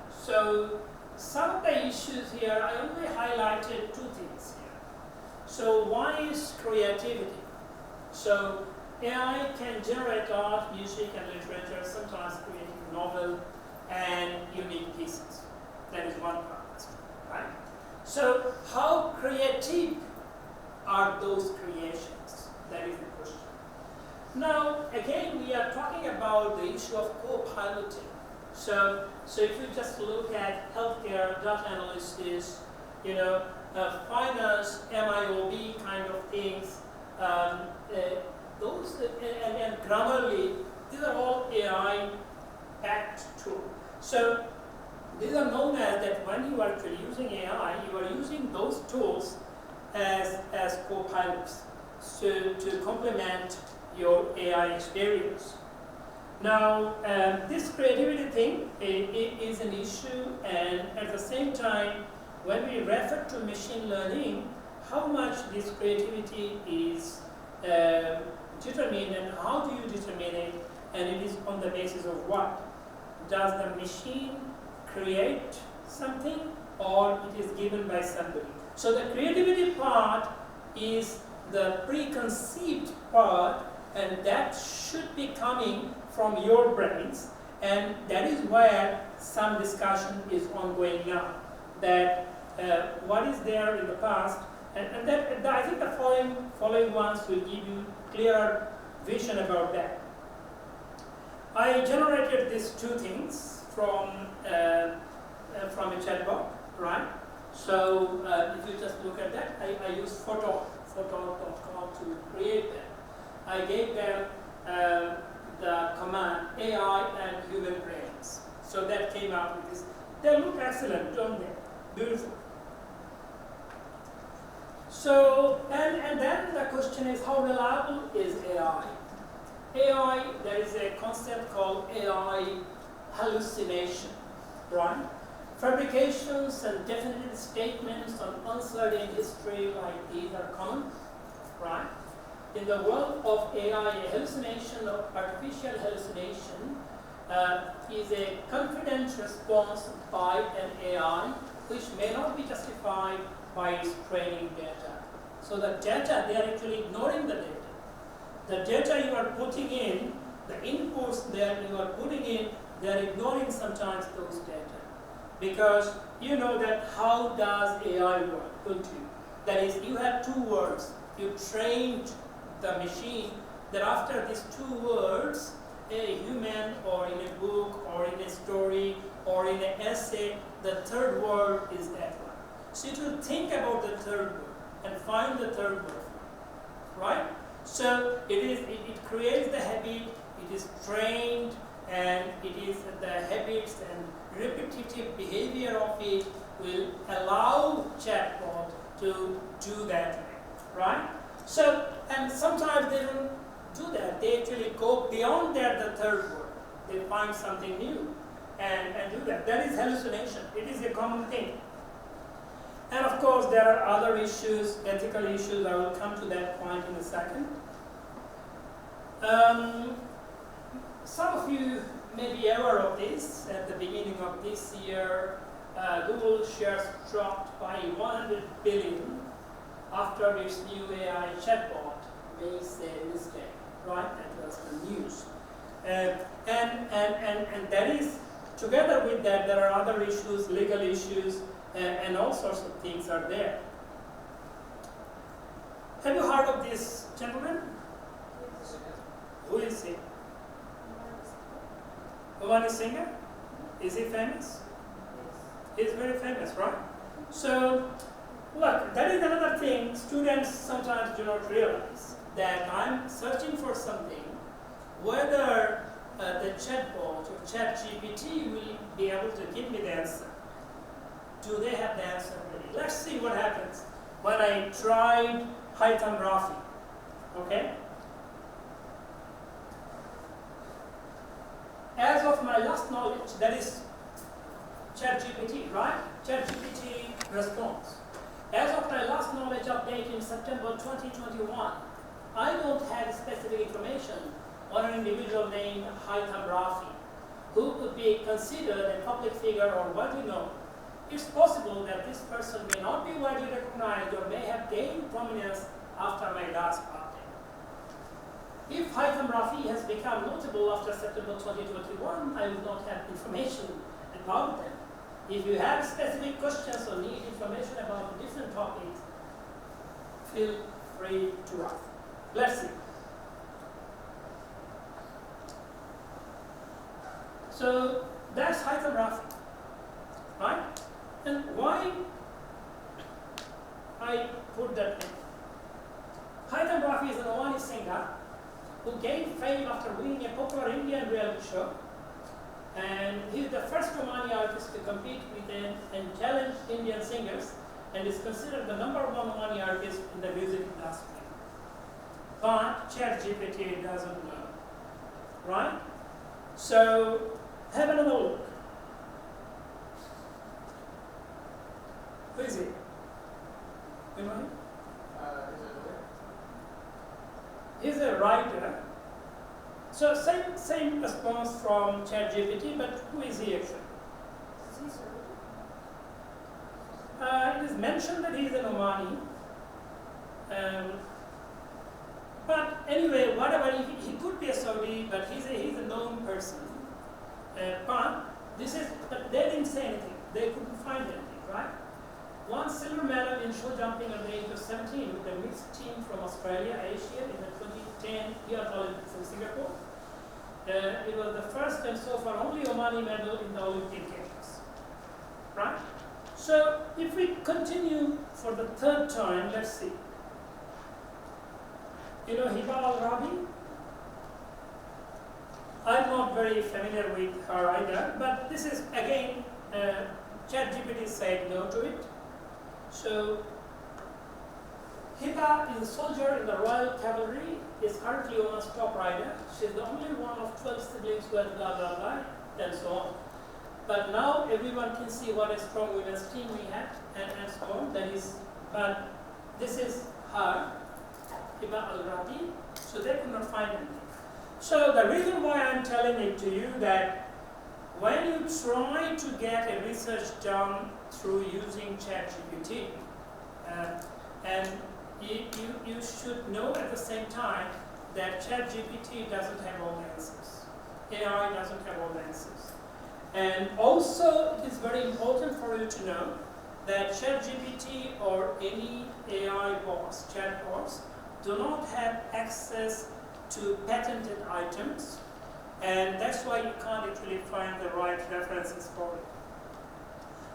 so some of the issues here, I only highlighted two things here. So one is creativity. So AI can generate art, music, and literature, sometimes creating novel and unique pieces. That is one part, right? So how creative are those creations? That is the question. Now, again, we are talking about the issue of co-piloting. So if you just look at healthcare, data analysis, finance, MIOB kind of things, those and Grammarly, these are all AI-backed tools. So these are known as that when you are actually using AI, you are using those tools as co-pilots to complement your AI experience. Now, this creativity thing is an issue, and at the same time, when we refer to machine learning, how much this creativity is determined and how do you determine it, and it is on the basis of what? Does the machine create something or it is given by somebody? So the creativity part is the preconceived part, and that should be coming from your brains, and that is where some discussion is ongoing now, that what is there in the past, and that I think the following ones will give you clearer vision about that. I generated these two things from a chatbot, right? So if you just look at that, I used photo.com to create that. I gave them the command AI and human brains. So that came out with this. They look excellent, don't they? Beautiful. So, and then the question is, how reliable is AI? AI, there is a concept called AI hallucination, right? Fabrications and definitive statements on uncertain history like these are common, right? In the world of AI, a hallucination or artificial hallucination is a confident response by an AI which may not be justified by its training data. So the data, they are actually ignoring the data. The data you are putting in, the inputs that you are putting in, they are ignoring sometimes those data. Because you know that how does AI work, don't you? That is, you have two words. You trained the machine that after these two words, a human or in a book or in a story or in an essay, the third word is that one. So you will think about the third word and find the third word, right? So it creates the habit, it is trained, and it is the habits and repetitive behavior of it will allow chatbot to do that, right? So, and sometimes they don't do that. They actually go beyond that, the third word. They find something new and do that. That is hallucination. It is a common thing. And of course, there are other issues, ethical issues. I will come to that point in a second. Some of you may be aware of this. At the beginning of this year, Google shares dropped by 100 billion after its new AI chatbot makes a mistake, right? That was the news. And that is, together with that, there are other issues, legal issues, and all sorts of things are there. Have you heard of this gentleman? Who is he? Umani Singer? Is he famous? He's very famous, right? So, look, that is another thing students sometimes do not realize, that I'm searching for something, whether the chatbot or ChatGPT will be able to give me the answer. Do they have the answer ready? Let's see what happens when I tried Haytham Rafi, okay? As of my last knowledge, that is ChatGPT, right? ChatGPT response. As of my last knowledge update in September 2021, I don't have specific information on an individual named Haytham Rafi, who could be considered a public figure or widely known. It's possible that this person may not be widely recognized or may have gained prominence after my last update. If Haytham Rafi has become notable after September 2021, I will not have information about them. If you have specific questions or need information about different topics, feel free to ask. Let's see. So that's Haytham Rafi, right? And why I put that name? Haytham Rafi is an Omani singer who gained fame after winning a popular Indian reality show. And he is the first Omani artist to compete with and challenge Indian singers, and is considered the #1 Omani artist in the music industry. But ChatGPT doesn't know, right? So have another look. Who is he? You know him? He's a writer. So same response from ChatGPT, but who is he actually? It is mentioned that he is an Omani. But anyway, whatever, he could be a Saudi, but he's a known person. But they didn't say anything. They couldn't find anything, right? Won silver medal in show jumping at the age of 17 with a mixed team from Australia, Asia in the 2010 Youth Olympics in Singapore. It was the first and so far only Omani medal in the Olympic Games, right? So if we continue for the third time, let's see. You know Hiba Al-Rabi? I'm not very familiar with her either, but this is again, ChatGPT said no to it. So Hiba is a soldier in the Royal Cavalry, is currently Oman's top rider. She's the only one of 12 siblings who has blah blah blah, and so on. But now everyone can see what a strong women's team we have, and so on. That is, but this is her, Hiba Al-Rabi, so they could not find anything. So the reason why I'm telling it to you that when you try to get a research done through using ChatGPT, and you should know at the same time that ChatGPT doesn't have all the answers. AI doesn't have all the answers. And also, it is very important for you to know that ChatGPT or any AI bots, chatbots, do not have access to patented items, and that's why you can't actually find the right references for it.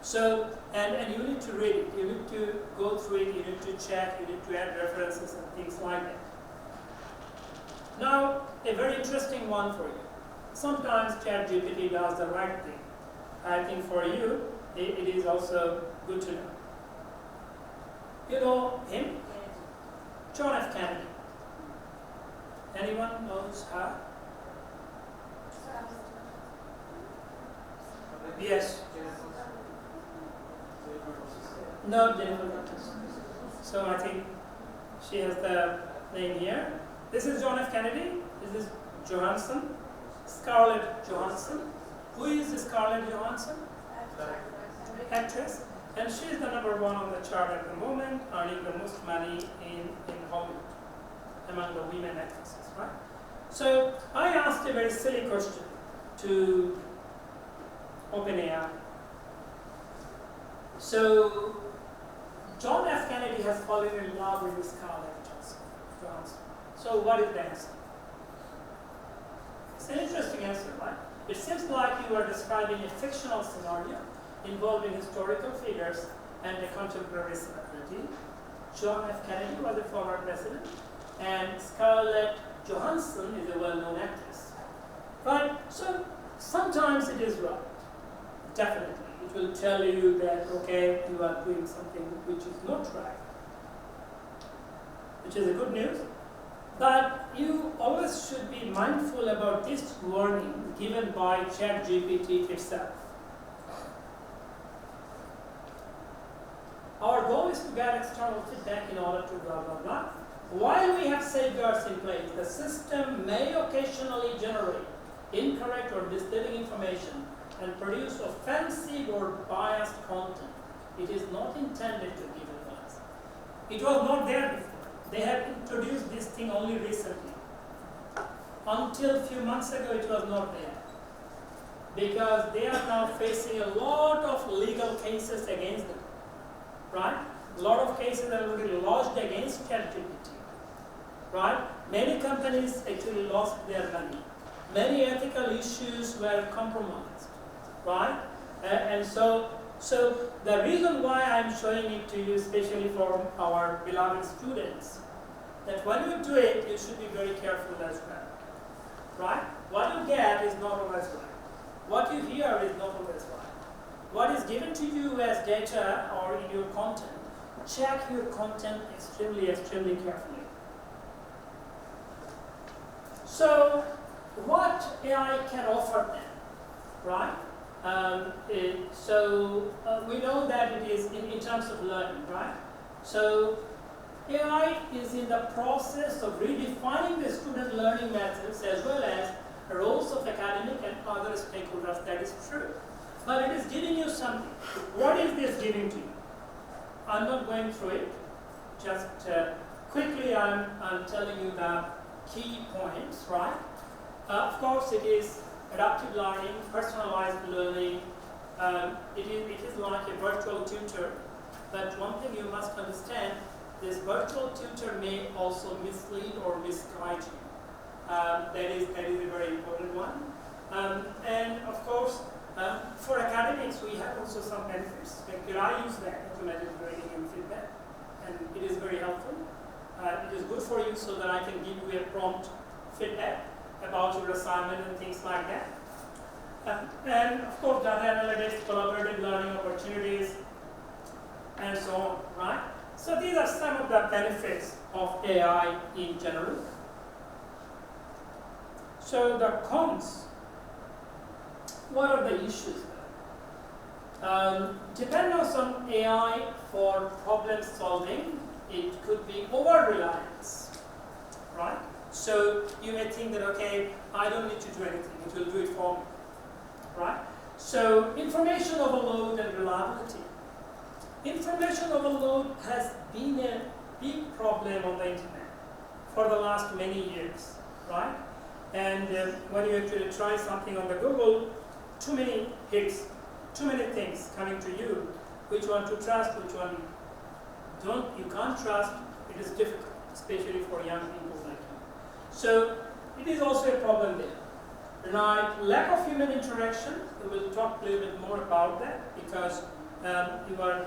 So, and you need to read it, you need to go through it, you need to check, you need to add references and things like that. Now, a very interesting one for you. Sometimes ChatGPT does the right thing. I think for you, it is also good to know. You know him? John F. Kennedy. Anyone knows her? Yes. No, Jennifer Lopez. So I think she has the name here. This is John F. Kennedy. This is Johansson. Scarlett Johansson. Who is Scarlett Johansson? Actress. And she's the #1 on the chart at the moment, earning the most money in Hollywood among the women actresses, right? So I asked a very silly question to OpenAI. So John F. Kennedy has fallen in love with Scarlett Johansson. So what is the answer? It's an interesting answer, right? It seems like you are describing a fictional scenario involving historical figures and a contemporary celebrity. John F. Kennedy was a former president, and Scarlett Johansson is a well-known actress. Right? So sometimes it is right. Definitely. It will tell you that, okay, you are doing something which is not right, which is a good news. But you always should be mindful about this warning given by ChatGPT itself. Our goal is to get external feedback in order to blah, blah, blah. While we have safeguards in place, the system may occasionally generate incorrect or misleading information and produce offensive or biased content. It is not intended to give advice. It was not there before. They have introduced this thing only recently. Until a few months ago, it was not there. Because they are now facing a lot of legal cases against them. Right? A lot of cases are already lodged against ChatGPT. Right? Many companies actually lost their money. Many ethical issues were compromised. Right? And so the reason why I'm showing it to you, especially for our beloved students, that when you do it, you should be very careful as well. Right? What you get is not always right. What you hear is not always right. What is given to you as data or in your content, check your content extremely, extremely carefully. So, what AI can offer them, right? We know that it is in terms of learning, right? So, AI is in the process of redefining the student learning methods as well as the roles of academic and other stakeholders. That is true. But it is giving you something. What is this giving to you? I'm not going through it. Just quickly, I'm telling you the key points, right? Of course, it is adaptive learning, personalized learning. It is like a virtual tutor. But one thing you must understand, this virtual tutor may also mislead or misguide you. That is a very important one. And of course, for academics, we have also some benefits. Like, I use that automated grading and feedback, and it is very helpful. It is good for you so that I can give you a prompt feedback about your assignment and things like that. And of course, data analytics, collaborative learning opportunities, and so on, right? So these are some of the benefits of AI in general. So the cons, what are the issues there? Dependence on AI for problem solving, it could be over-reliance, right? So you may think that, okay, I don't need to do anything, it will do it for me, right? So information overload and reliability. Information overload has been a big problem on the internet for the last many years, right? And when you actually try something on the Google, too many hits, too many things coming to you. Which one to trust, which one you can't trust. It is difficult, especially for young people like you. So it is also a problem there. Right? Lack of human interaction. We will talk a little bit more about that because you are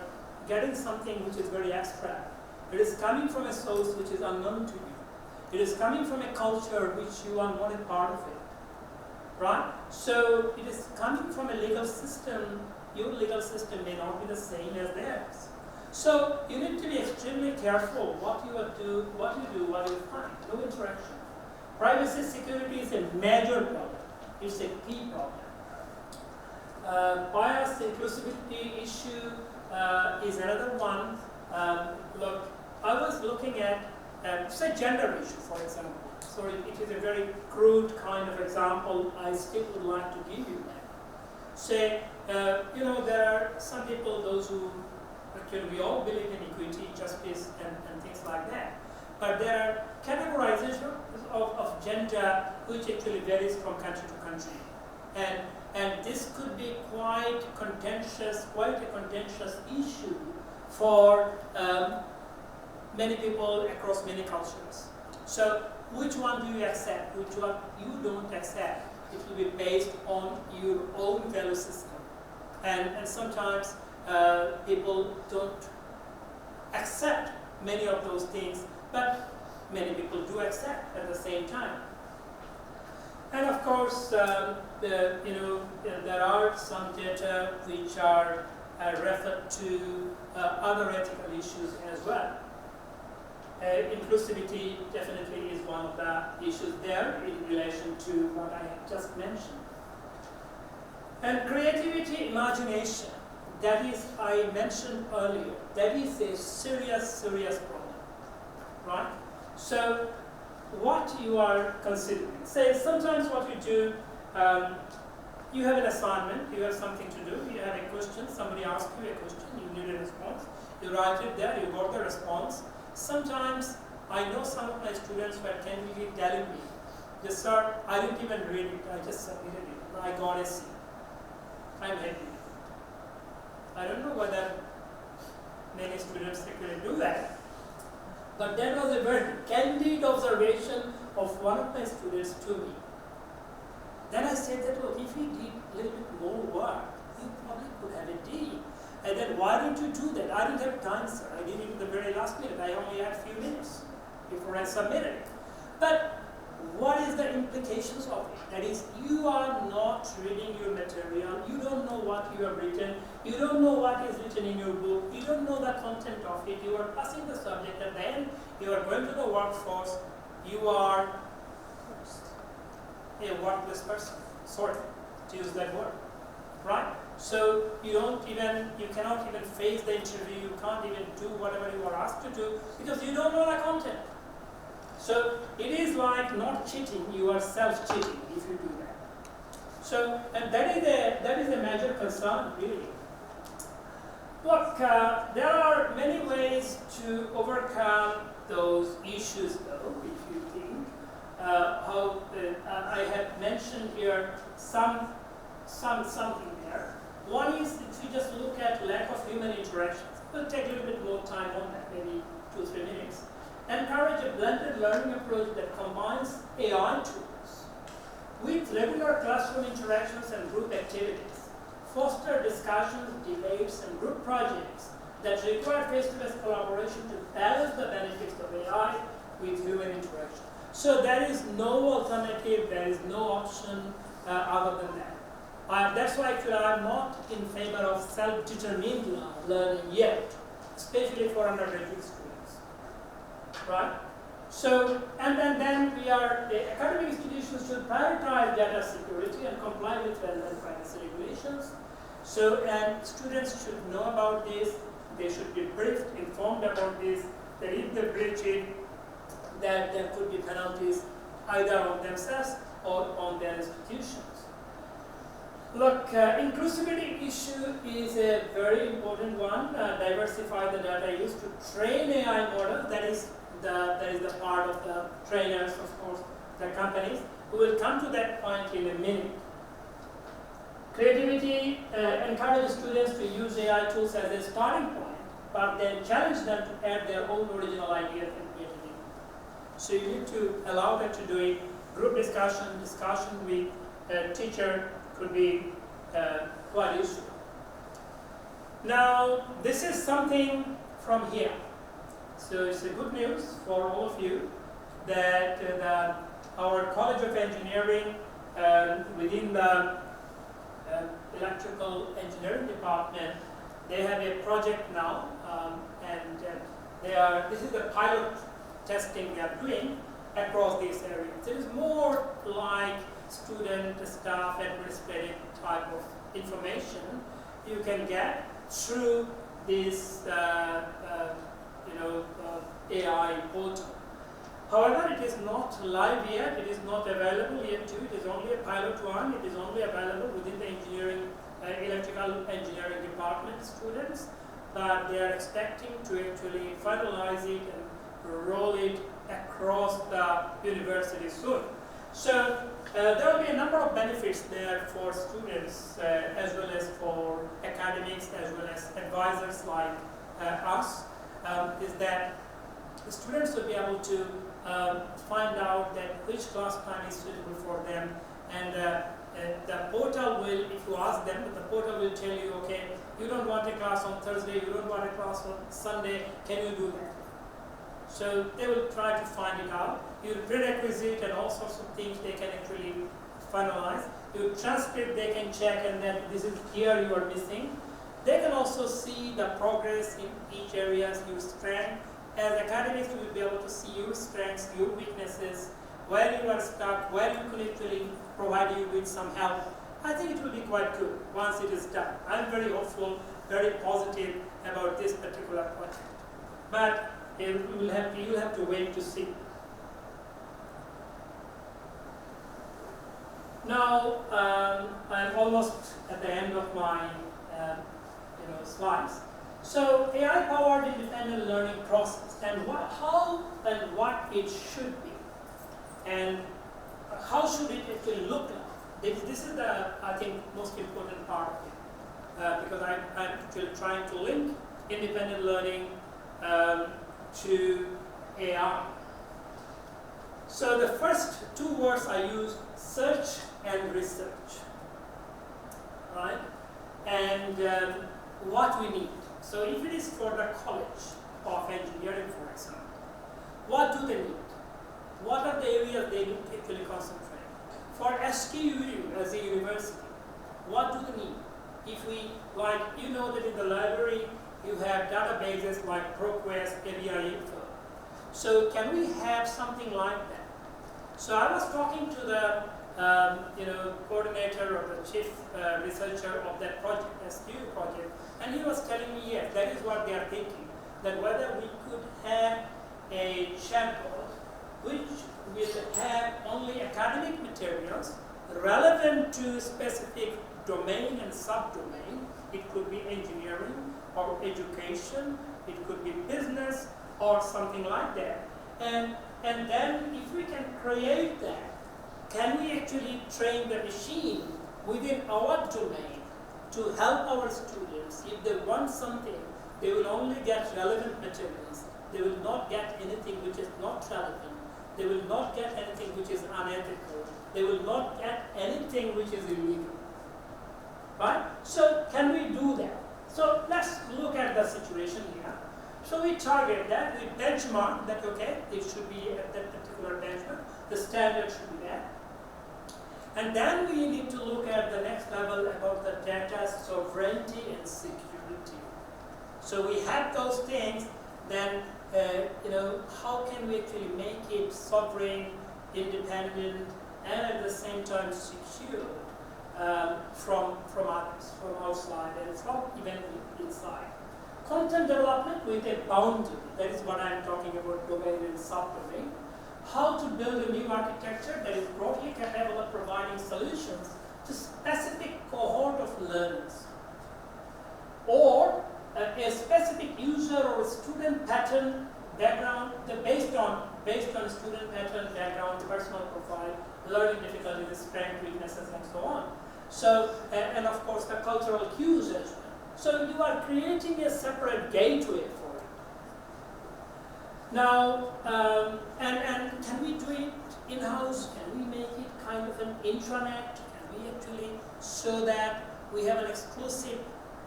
getting something which is very abstract. It is coming from a source which is unknown to you. It is coming from a culture which you are not a part of it. Right? So it is coming from a legal system. Your legal system may not be the same as theirs. So you need to be extremely careful what you do, what you find. No interaction. Privacy security is a major problem. It's a key problem. Bias inclusivity issue is another one. Look, I was looking at say gender issue, for example. So it is a very crude kind of example. I still would like to give you that. Say, there are some people, those who Actually, we all believe in equity, justice, and things like that. But there are categorizations of gender which actually varies from country to country. And this could be quite a contentious issue for many people across many cultures. So which one do you accept, which one you don't accept? It will be based on your own value system. And sometimes people don't accept many of those things, but many people do accept at the same time. And of course, there are some data which are referred to other ethical issues as well. Inclusivity definitely is one of the issues there in relation to what I have just mentioned. And creativity, imagination, that is, I mentioned earlier, that is a serious problem, right? So what you are considering, say sometimes what you do, you have an assignment, you have something to do, you have a question, somebody asks you a question, you need a response, you write it there, you got the response. Sometimes I know some of my students were candidly telling me, yes sir, I didn't even read it, I just submitted it, I got a C. I'm happy. I don't know whether many students actually do that, but that was a very candid observation of one of my students to me. Then I said that, look, if he did a little bit more work, he probably could have a D. And then why didn't you do that? I didn't have time, sir. I did it in the very last minute. I only had a few minutes before I submitted it. But what is the implications of it? That is, you are not reading your material, you don't know what you have written, you don't know what is written in your book, you don't know the content of it, you are passing the subject, and then you are going to the workforce, you are a worthless person, sorry to use that word, right? So you cannot even face the interview, you can't even do whatever you are asked to do because you don't know the content. So it is like not cheating, you are self-cheating if you do that. So, and that is a major concern really. Look, there are many ways to overcome those issues though, if you think. I have mentioned here something there. One is if you just look at lack of human interactions. We'll take a little bit more time on that, maybe 2-3 minutes. Encourage a blended learning approach that combines AI tools with regular classroom interactions and group activities. Foster discussions, debates, and group projects that require face-to-face collaboration to balance the benefits of AI with human interaction. So there is no alternative, there is no option other than that. That's why actually I'm not in favor of self-determined learning yet, especially for undergraduate students. Right? So, and then the academic institutions should prioritize data security and comply with relevant privacy regulations. So, and students should know about this, they should be briefed, informed about this, that if they breach it, that there could be penalties either on themselves or on their institutions. Look, inclusivity issue is a very important one. Diversify the data used to train AI models. That is the part of the trainers, of course, the companies. We will come to that point in a minute. Creativity encourages students to use AI tools as a starting point, but then challenge them to add their own original ideas and creativity. So you need to allow them to do it. Group discussion with a teacher could be quite useful. Now, this is something from here. So it's a good news for all of you that our College of Engineering within the electrical engineering department, they have a project now, and this is the pilot testing they are doing across these areas. It is more like student, staff, administrative type of information you can get through this AI portal. However, it is not live yet, it is not available yet too, it is only a pilot one, it is only available within the electrical engineering department students. but they are expecting to actually finalize it and roll it across the university soon. So there will be a number of benefits there for students as well as for academics as well as advisors like us, is that the students will be able to find out that which class plan is suitable for them, and the portal will, if you ask them, the portal will tell you, okay, you don't want a class on Thursday, you don't want a class on Sunday, can you do that? So they will try to find it out. Your prerequisite and all sorts of things they can actually finalize. Your transcript they can check, and then this is here you are missing. They can also see the progress in each area's your strength. As academics, you will be able to see your strengths, your weaknesses, where you are stuck, where you can actually provide you with some help. I think it will be quite good once it is done. I'm very hopeful, very positive about this particular project. But you'll have to wait to see. Now, I'm almost at the end of my slides. So, AI-powered independent learning process, and how and what it should be, and how should it actually look like. This is the, I think, most important part of it, because I'm actually trying to link independent learning to AI. So the first two words I use, search and research, right? And what we need. So if it is for the College of Engineering, for example, what do they need? What are the areas they need to actually concentrate? For SKU as a university, what do they need? If we, like, you know that in the library, you have databases like ProQuest, Area Info. So can we have something like that? So I was talking to the coordinator or the chief researcher of that project, SKU project, and he was telling me, yes, that is what they are thinking, that whether we could have a chatbot which will have only academic materials relevant to specific domain and subdomain. It could be engineering or education, it could be business or something like that. And then if we can create that, can we actually train the machine within our domain to help our students? If they want something, they will only get relevant materials. They will not get anything which is not relevant. They will not get anything which is unethical. They will not get anything which is illegal. Right? So can we do that? So let's look at the situation here. So we target that, we benchmark that, okay, it should be at that particular benchmark, the standard should be that. And then we need to look at the next level about the data sovereignty and security. So we have those things, then how can we actually make it sovereign, independent, and at the same time secure from others, from outside, and from even inside. Content development with a boundary, that is what I am talking about, domain and subdomain. How to build a new architecture that is broadly capable of providing solutions to specific cohort of learners, or a specific user or student pattern background based on student pattern background, personal profile, learning difficulties, strengths, weaknesses, and so on. So and of course the cultural cues as well. So you are creating a separate gateway for it. Now, and can we do it in-house? Can we make it kind of an intranet? Can we actually show that we have an exclusive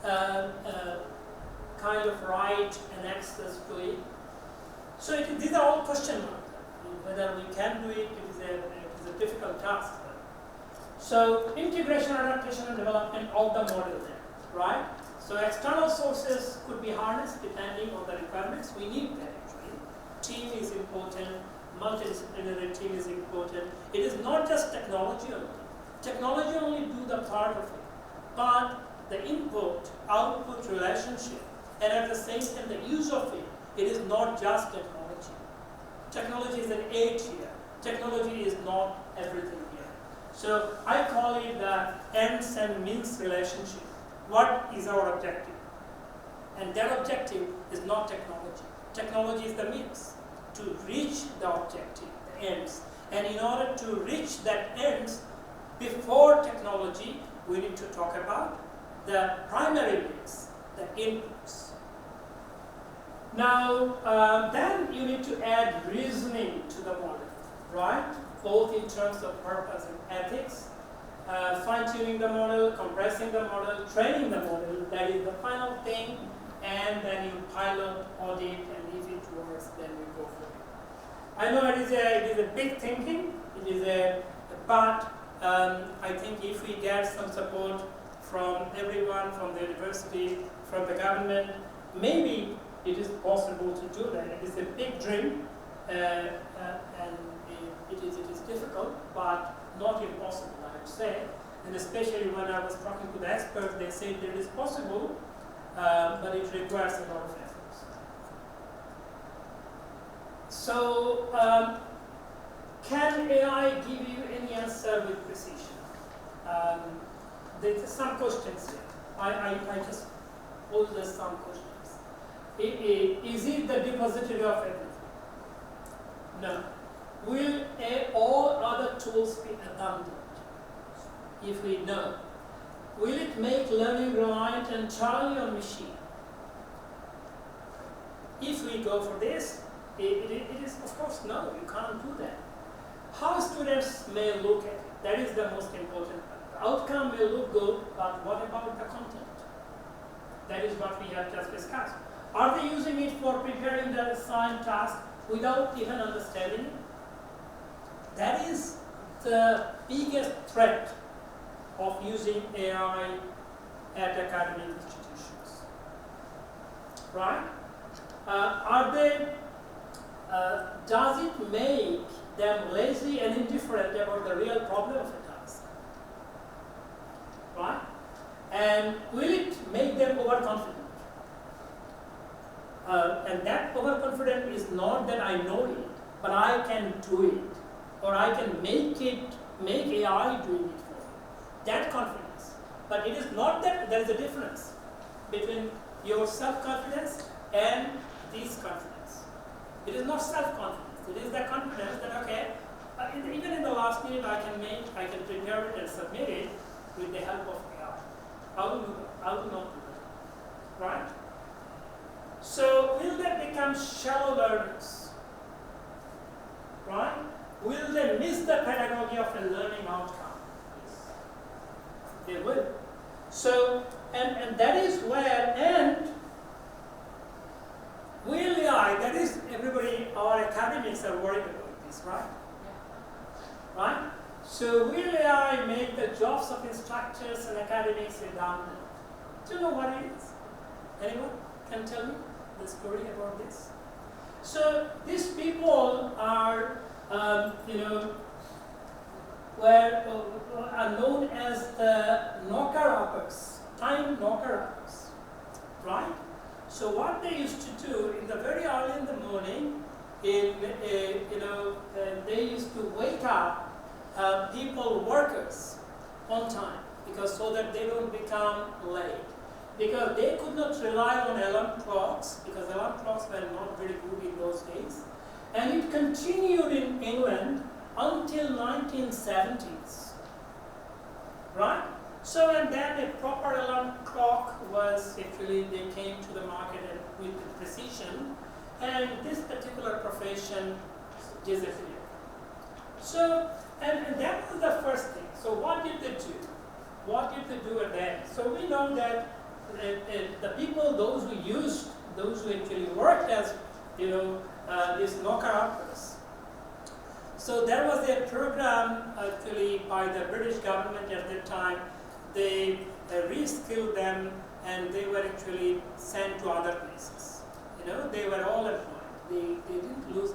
kind of right and access to it? So these are all question marks. Whether we can do it, it is a difficult task. So integration, adaptation, and development of the model there, right? So external sources could be harnessed depending on the requirements. We need that actually. Team is important, multidisciplinary team is important. It is not just technology only. Technology only do the part of it, but the input-output relationship, and at the same time the use of it, it is not just technology. Technology is an aid here. Technology is not everything here. So I call it the ends and means relationship. What is our objective? And their objective is not technology. Technology is the means to reach the objective, the ends. And in order to reach that ends, before technology, we need to talk about the primary means, the inputs. Now, then you need to add reasoning to the model, right? Both in terms of purpose and ethics, fine-tuning the model, compressing the model, training the model, that is the final thing, and then you pilot, audit, and if it works, then we go for it. I know it is a big thinking, but I think if we get some support from everyone, from the university, from the government, maybe it is possible to do that. It is a big dream, and it is difficult, but not impossible, I would say. And especially when I was talking to the experts, they said that it is possible, but it requires a lot of efforts. So, can AI give you any answer with precision? There's some questions here. I just pose some questions. Is it the depository of everything? No. Will all other tools be abandoned? If we know. Will it make learning reliant entirely on machine? If we go for this, it is of course no, you can't do that. How students may look at it, that is the most important part. The outcome may look good, but what about the content? That is what we have just discussed. Are they using it for preparing the assigned task without even understanding it? That is the biggest threat of using AI at academic institutions. Right? Does it make them lazy and indifferent about the real problem of a task? Right? And will it make them overconfident? And that overconfident is not that I know it, but I can do it, or I can make AI doing it for me. That confidence. But it is not that there is a difference between your self-confidence and this confidence. It is not self-confidence. It is the confidence that, okay, even in the last minute I can prepare it and submit it with the help of AI. I will not do that. Right? So will they become shallow learners? Right? Will they miss the pedagogy of a learning outcome? They will. So, and that is where, and will AI, that is everybody, our academics are worried about this, right? Yeah. Right? So will AI make the jobs of instructors and academics redundant? Do you know what it is? Anyone can tell me the story about this? So these people are, are known as the knocker-uppers, time knocker-uppers, right? So what they used to do in the very early in the morning, they used to wake up workers on time, because so that they don't become late. Because they could not rely on alarm clocks, because alarm clocks were not very good in those days. And it continued in England until 1970s, right? So, and then a proper alarm clock was actually, they came to the market with precision, and this particular profession disappeared. So, and that was the first thing. So what did they do? What did they do then? So we know that the people, those who actually worked as, these knocker-uppers. So there was a program actually by the British government at that time. They reskilled them, and they were actually sent to other places. They were all employed. They didn't lose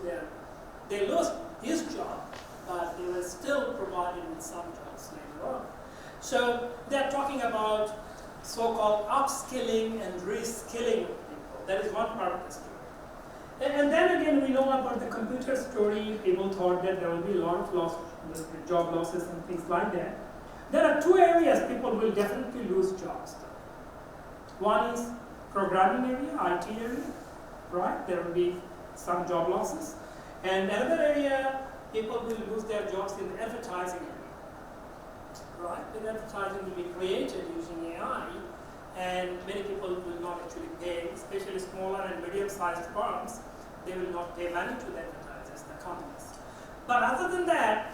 they lost his job, but they were still provided with some jobs later on. So they're talking about so-called upskilling and reskilling of people. That is one part of the story. And then again, we know about the computer story. People thought that there will be a lot of job losses and things like that. There are two areas people will definitely lose jobs. One is programming area, IT area, right? There will be some job losses. And another area, people will lose their jobs in the advertising area, right? When advertising will be created using AI, and many people will not actually pay, especially smaller and medium-sized firms, they will not pay money to the advertisers, the companies. But other than that,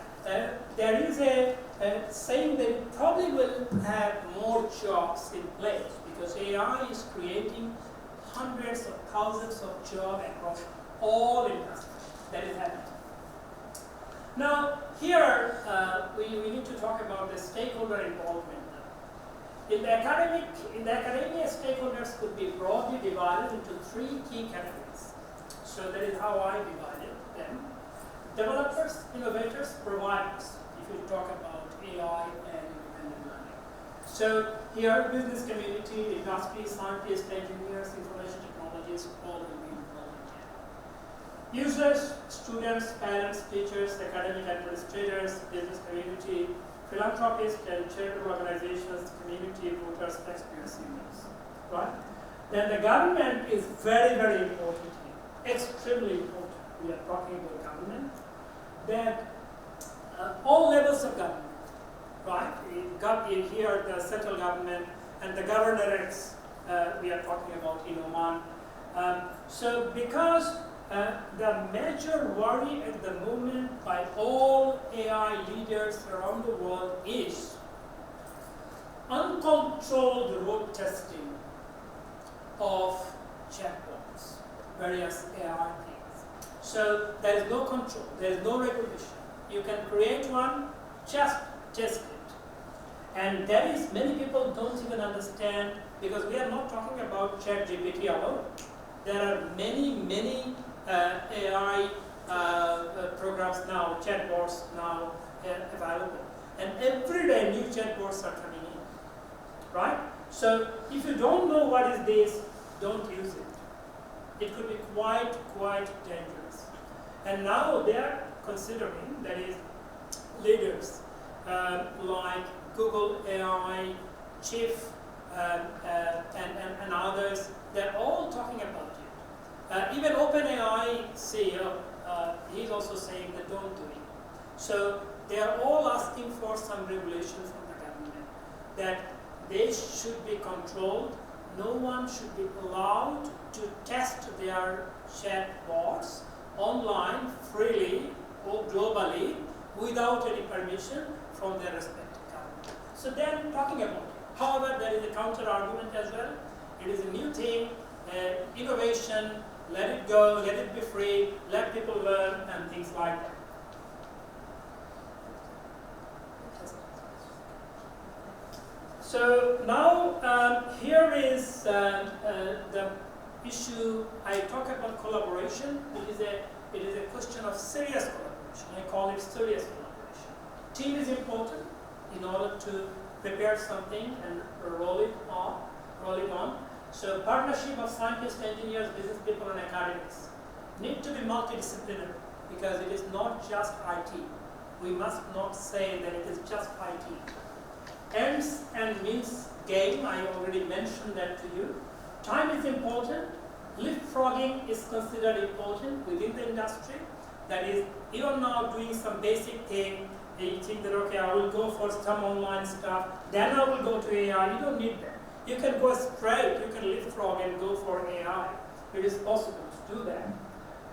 there is a saying that it probably will have more jobs in place, because AI is creating hundreds of thousands of jobs across all industries. That is happening. Now, here we need to talk about the stakeholder involvement. In the academia, stakeholders could be broadly divided into three key categories. So that is how I divided them. Developers, innovators, providers, if you talk about AI and independent learning. So here, business community, industry, scientists, engineers, information technologists, all will be involved here. Users, students, parents, teachers, academic administrators, business community, philanthropists and charitable organizations, community, voters, taxpayers, unions, right? Then the government is very, very important here, extremely important. We are talking about government. Then all levels of government, right? Here the central government and the governorates, we are talking about in Oman. So because the major worry at the moment by all AI leaders around the world is uncontrolled road testing of chatbots, various AI things. So there is no control, there is no regulation. You can create one, just test it. And that is, many people don't even understand, because we are not talking about ChatGPT alone. There are many AI programs now, chatbots now available. And every day new chatbots are coming in, right? So if you don't know what is this, don't use it. It could be quite dangerous. And now they are considering, that is, leaders like Google AI, Chief, and others, they're all talking about it. Even OpenAI CEO, he's also saying that don't do it. So they are all asking for some regulation from the government, that they should be controlled. No one should be allowed to test their chatbots online freely or globally without any permission from their respective government. So they are talking about it. However, there is a counter argument as well. It is a new thing, innovation, let it go, let it be free, let people learn, and things like that. So now here is the issue. I talk about collaboration. It is a question of serious collaboration. I call it serious collaboration. Team is important in order to prepare something and roll it on. So partnership of scientists, engineers, business people, and academics need to be multidisciplinary, because it is not just IT. We must not say that it is just IT. Ends and means game, I already mentioned that to you. Time is important. Leapfrogging is considered important within the industry. That is, you are now doing some basic thing. You think that, okay, I will go for some online stuff, then I will go to AI. You don't need that. You can go straight, you can leapfrog and go for AI. It is possible to do that.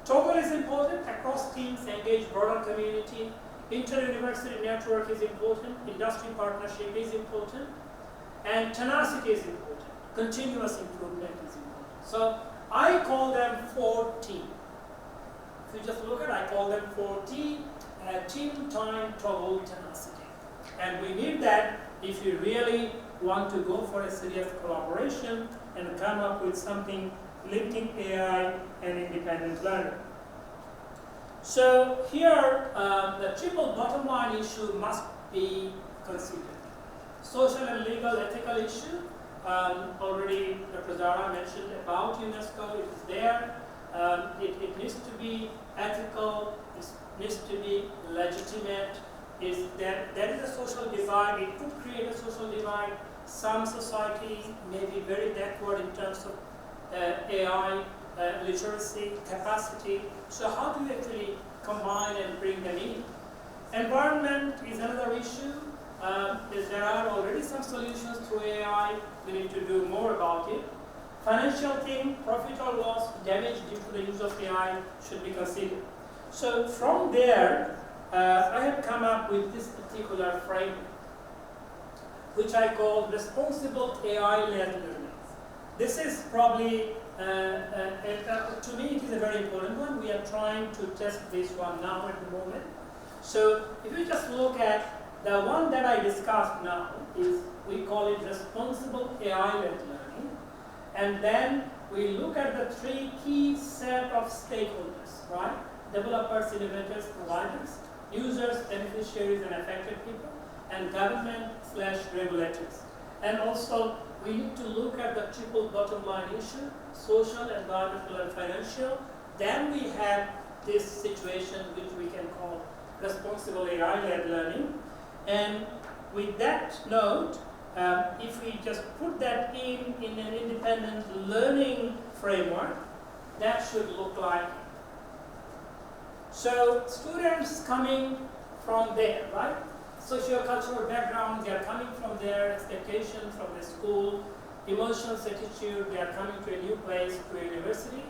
Toggle is important. Across teams, engage broader community. Inter-university network is important. Industry partnership is important. And tenacity is important. Continuous improvement is important. So I call them 4T. If you just look at it, I call them 4T. Team, time, toggle, tenacity. And we need that if you really want to go for a serious collaboration and come up with something linking AI and independent learning. So here, the triple bottom line issue must be considered. Social and legal ethical issue, already Dr. Zara mentioned about UNESCO, it is there. It needs to be ethical, it needs to be legitimate. There is a social divide, it could create a social divide. Some societies may be very backward in terms of AI literacy, capacity. So how do you actually combine and bring them in? Environment is another issue. There are already some solutions through AI. We need to do more about it. Financial thing, profit or loss, damage due to the use of AI should be considered. So from there, I have come up with this particular framework, which I call responsible AI-led learning. This is probably, to me, it is a very important one. We are trying to test this one now at the moment. So if you just look at the one that I discussed now, is we call it responsible AI-led learning. And then we look at the three key set of stakeholders, right? Developers, innovators, providers, users, beneficiaries, and affected people, and government/regulators. And also, we need to look at the triple bottom line issue, social, environmental, and financial. Then we have this situation which we can call responsible AI-led learning. And with that note, if we just put that in an independent learning framework, that should look like. So students coming from there, right? Socio-cultural background, they are coming from their expectations from the school, emotions, attitude, they are coming to a new place, to a university.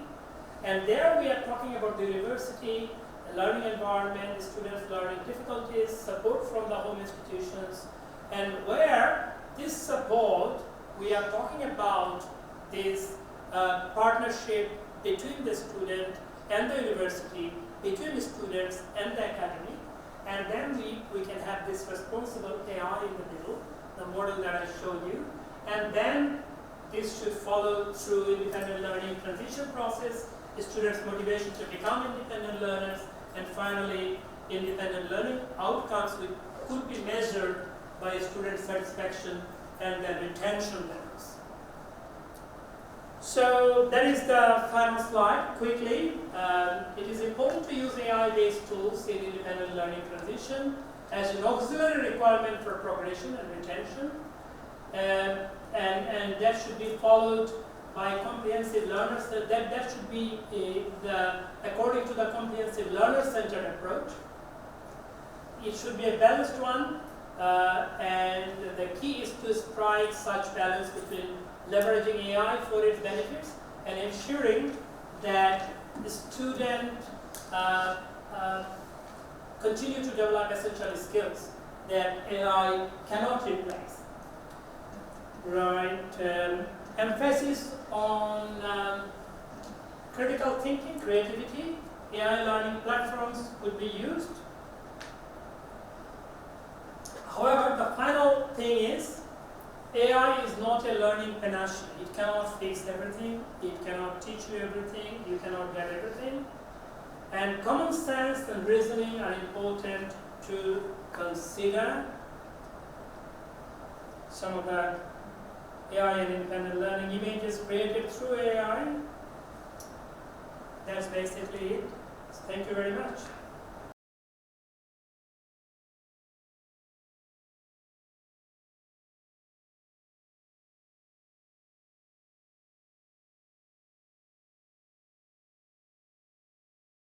And there we are talking about the university, the learning environment, the students' learning difficulties, support from the home institutions, and where this support, we are talking about this partnership between the student and the university, between the students and the academy, and then we can have this responsible AI in the middle, the model that I showed you, and then this should follow through independent learning transition process, the students' motivation to become independent learners, and finally, independent learning outcomes which could be measured by student satisfaction and then retention levels. So that is the final slide. Quickly, it is important to use AI-based tools in independent learning transition as an auxiliary requirement for progression and retention, and that should be followed by comprehensive learners. That should be according to the comprehensive learner-centered approach. It should be a balanced one, and the key is to strike such balance between leveraging AI for its benefits and ensuring that the student continue to develop essential skills that AI cannot replace. Right. Emphasis on critical thinking, creativity. AI learning platforms could be used. However, the final thing is, AI is not a learning panacea. It cannot fix everything. It cannot teach you everything. You cannot get everything. And common sense and reasoning are important to consider. Some of the AI and independent learning images created through AI. That's basically it. Thank you very much.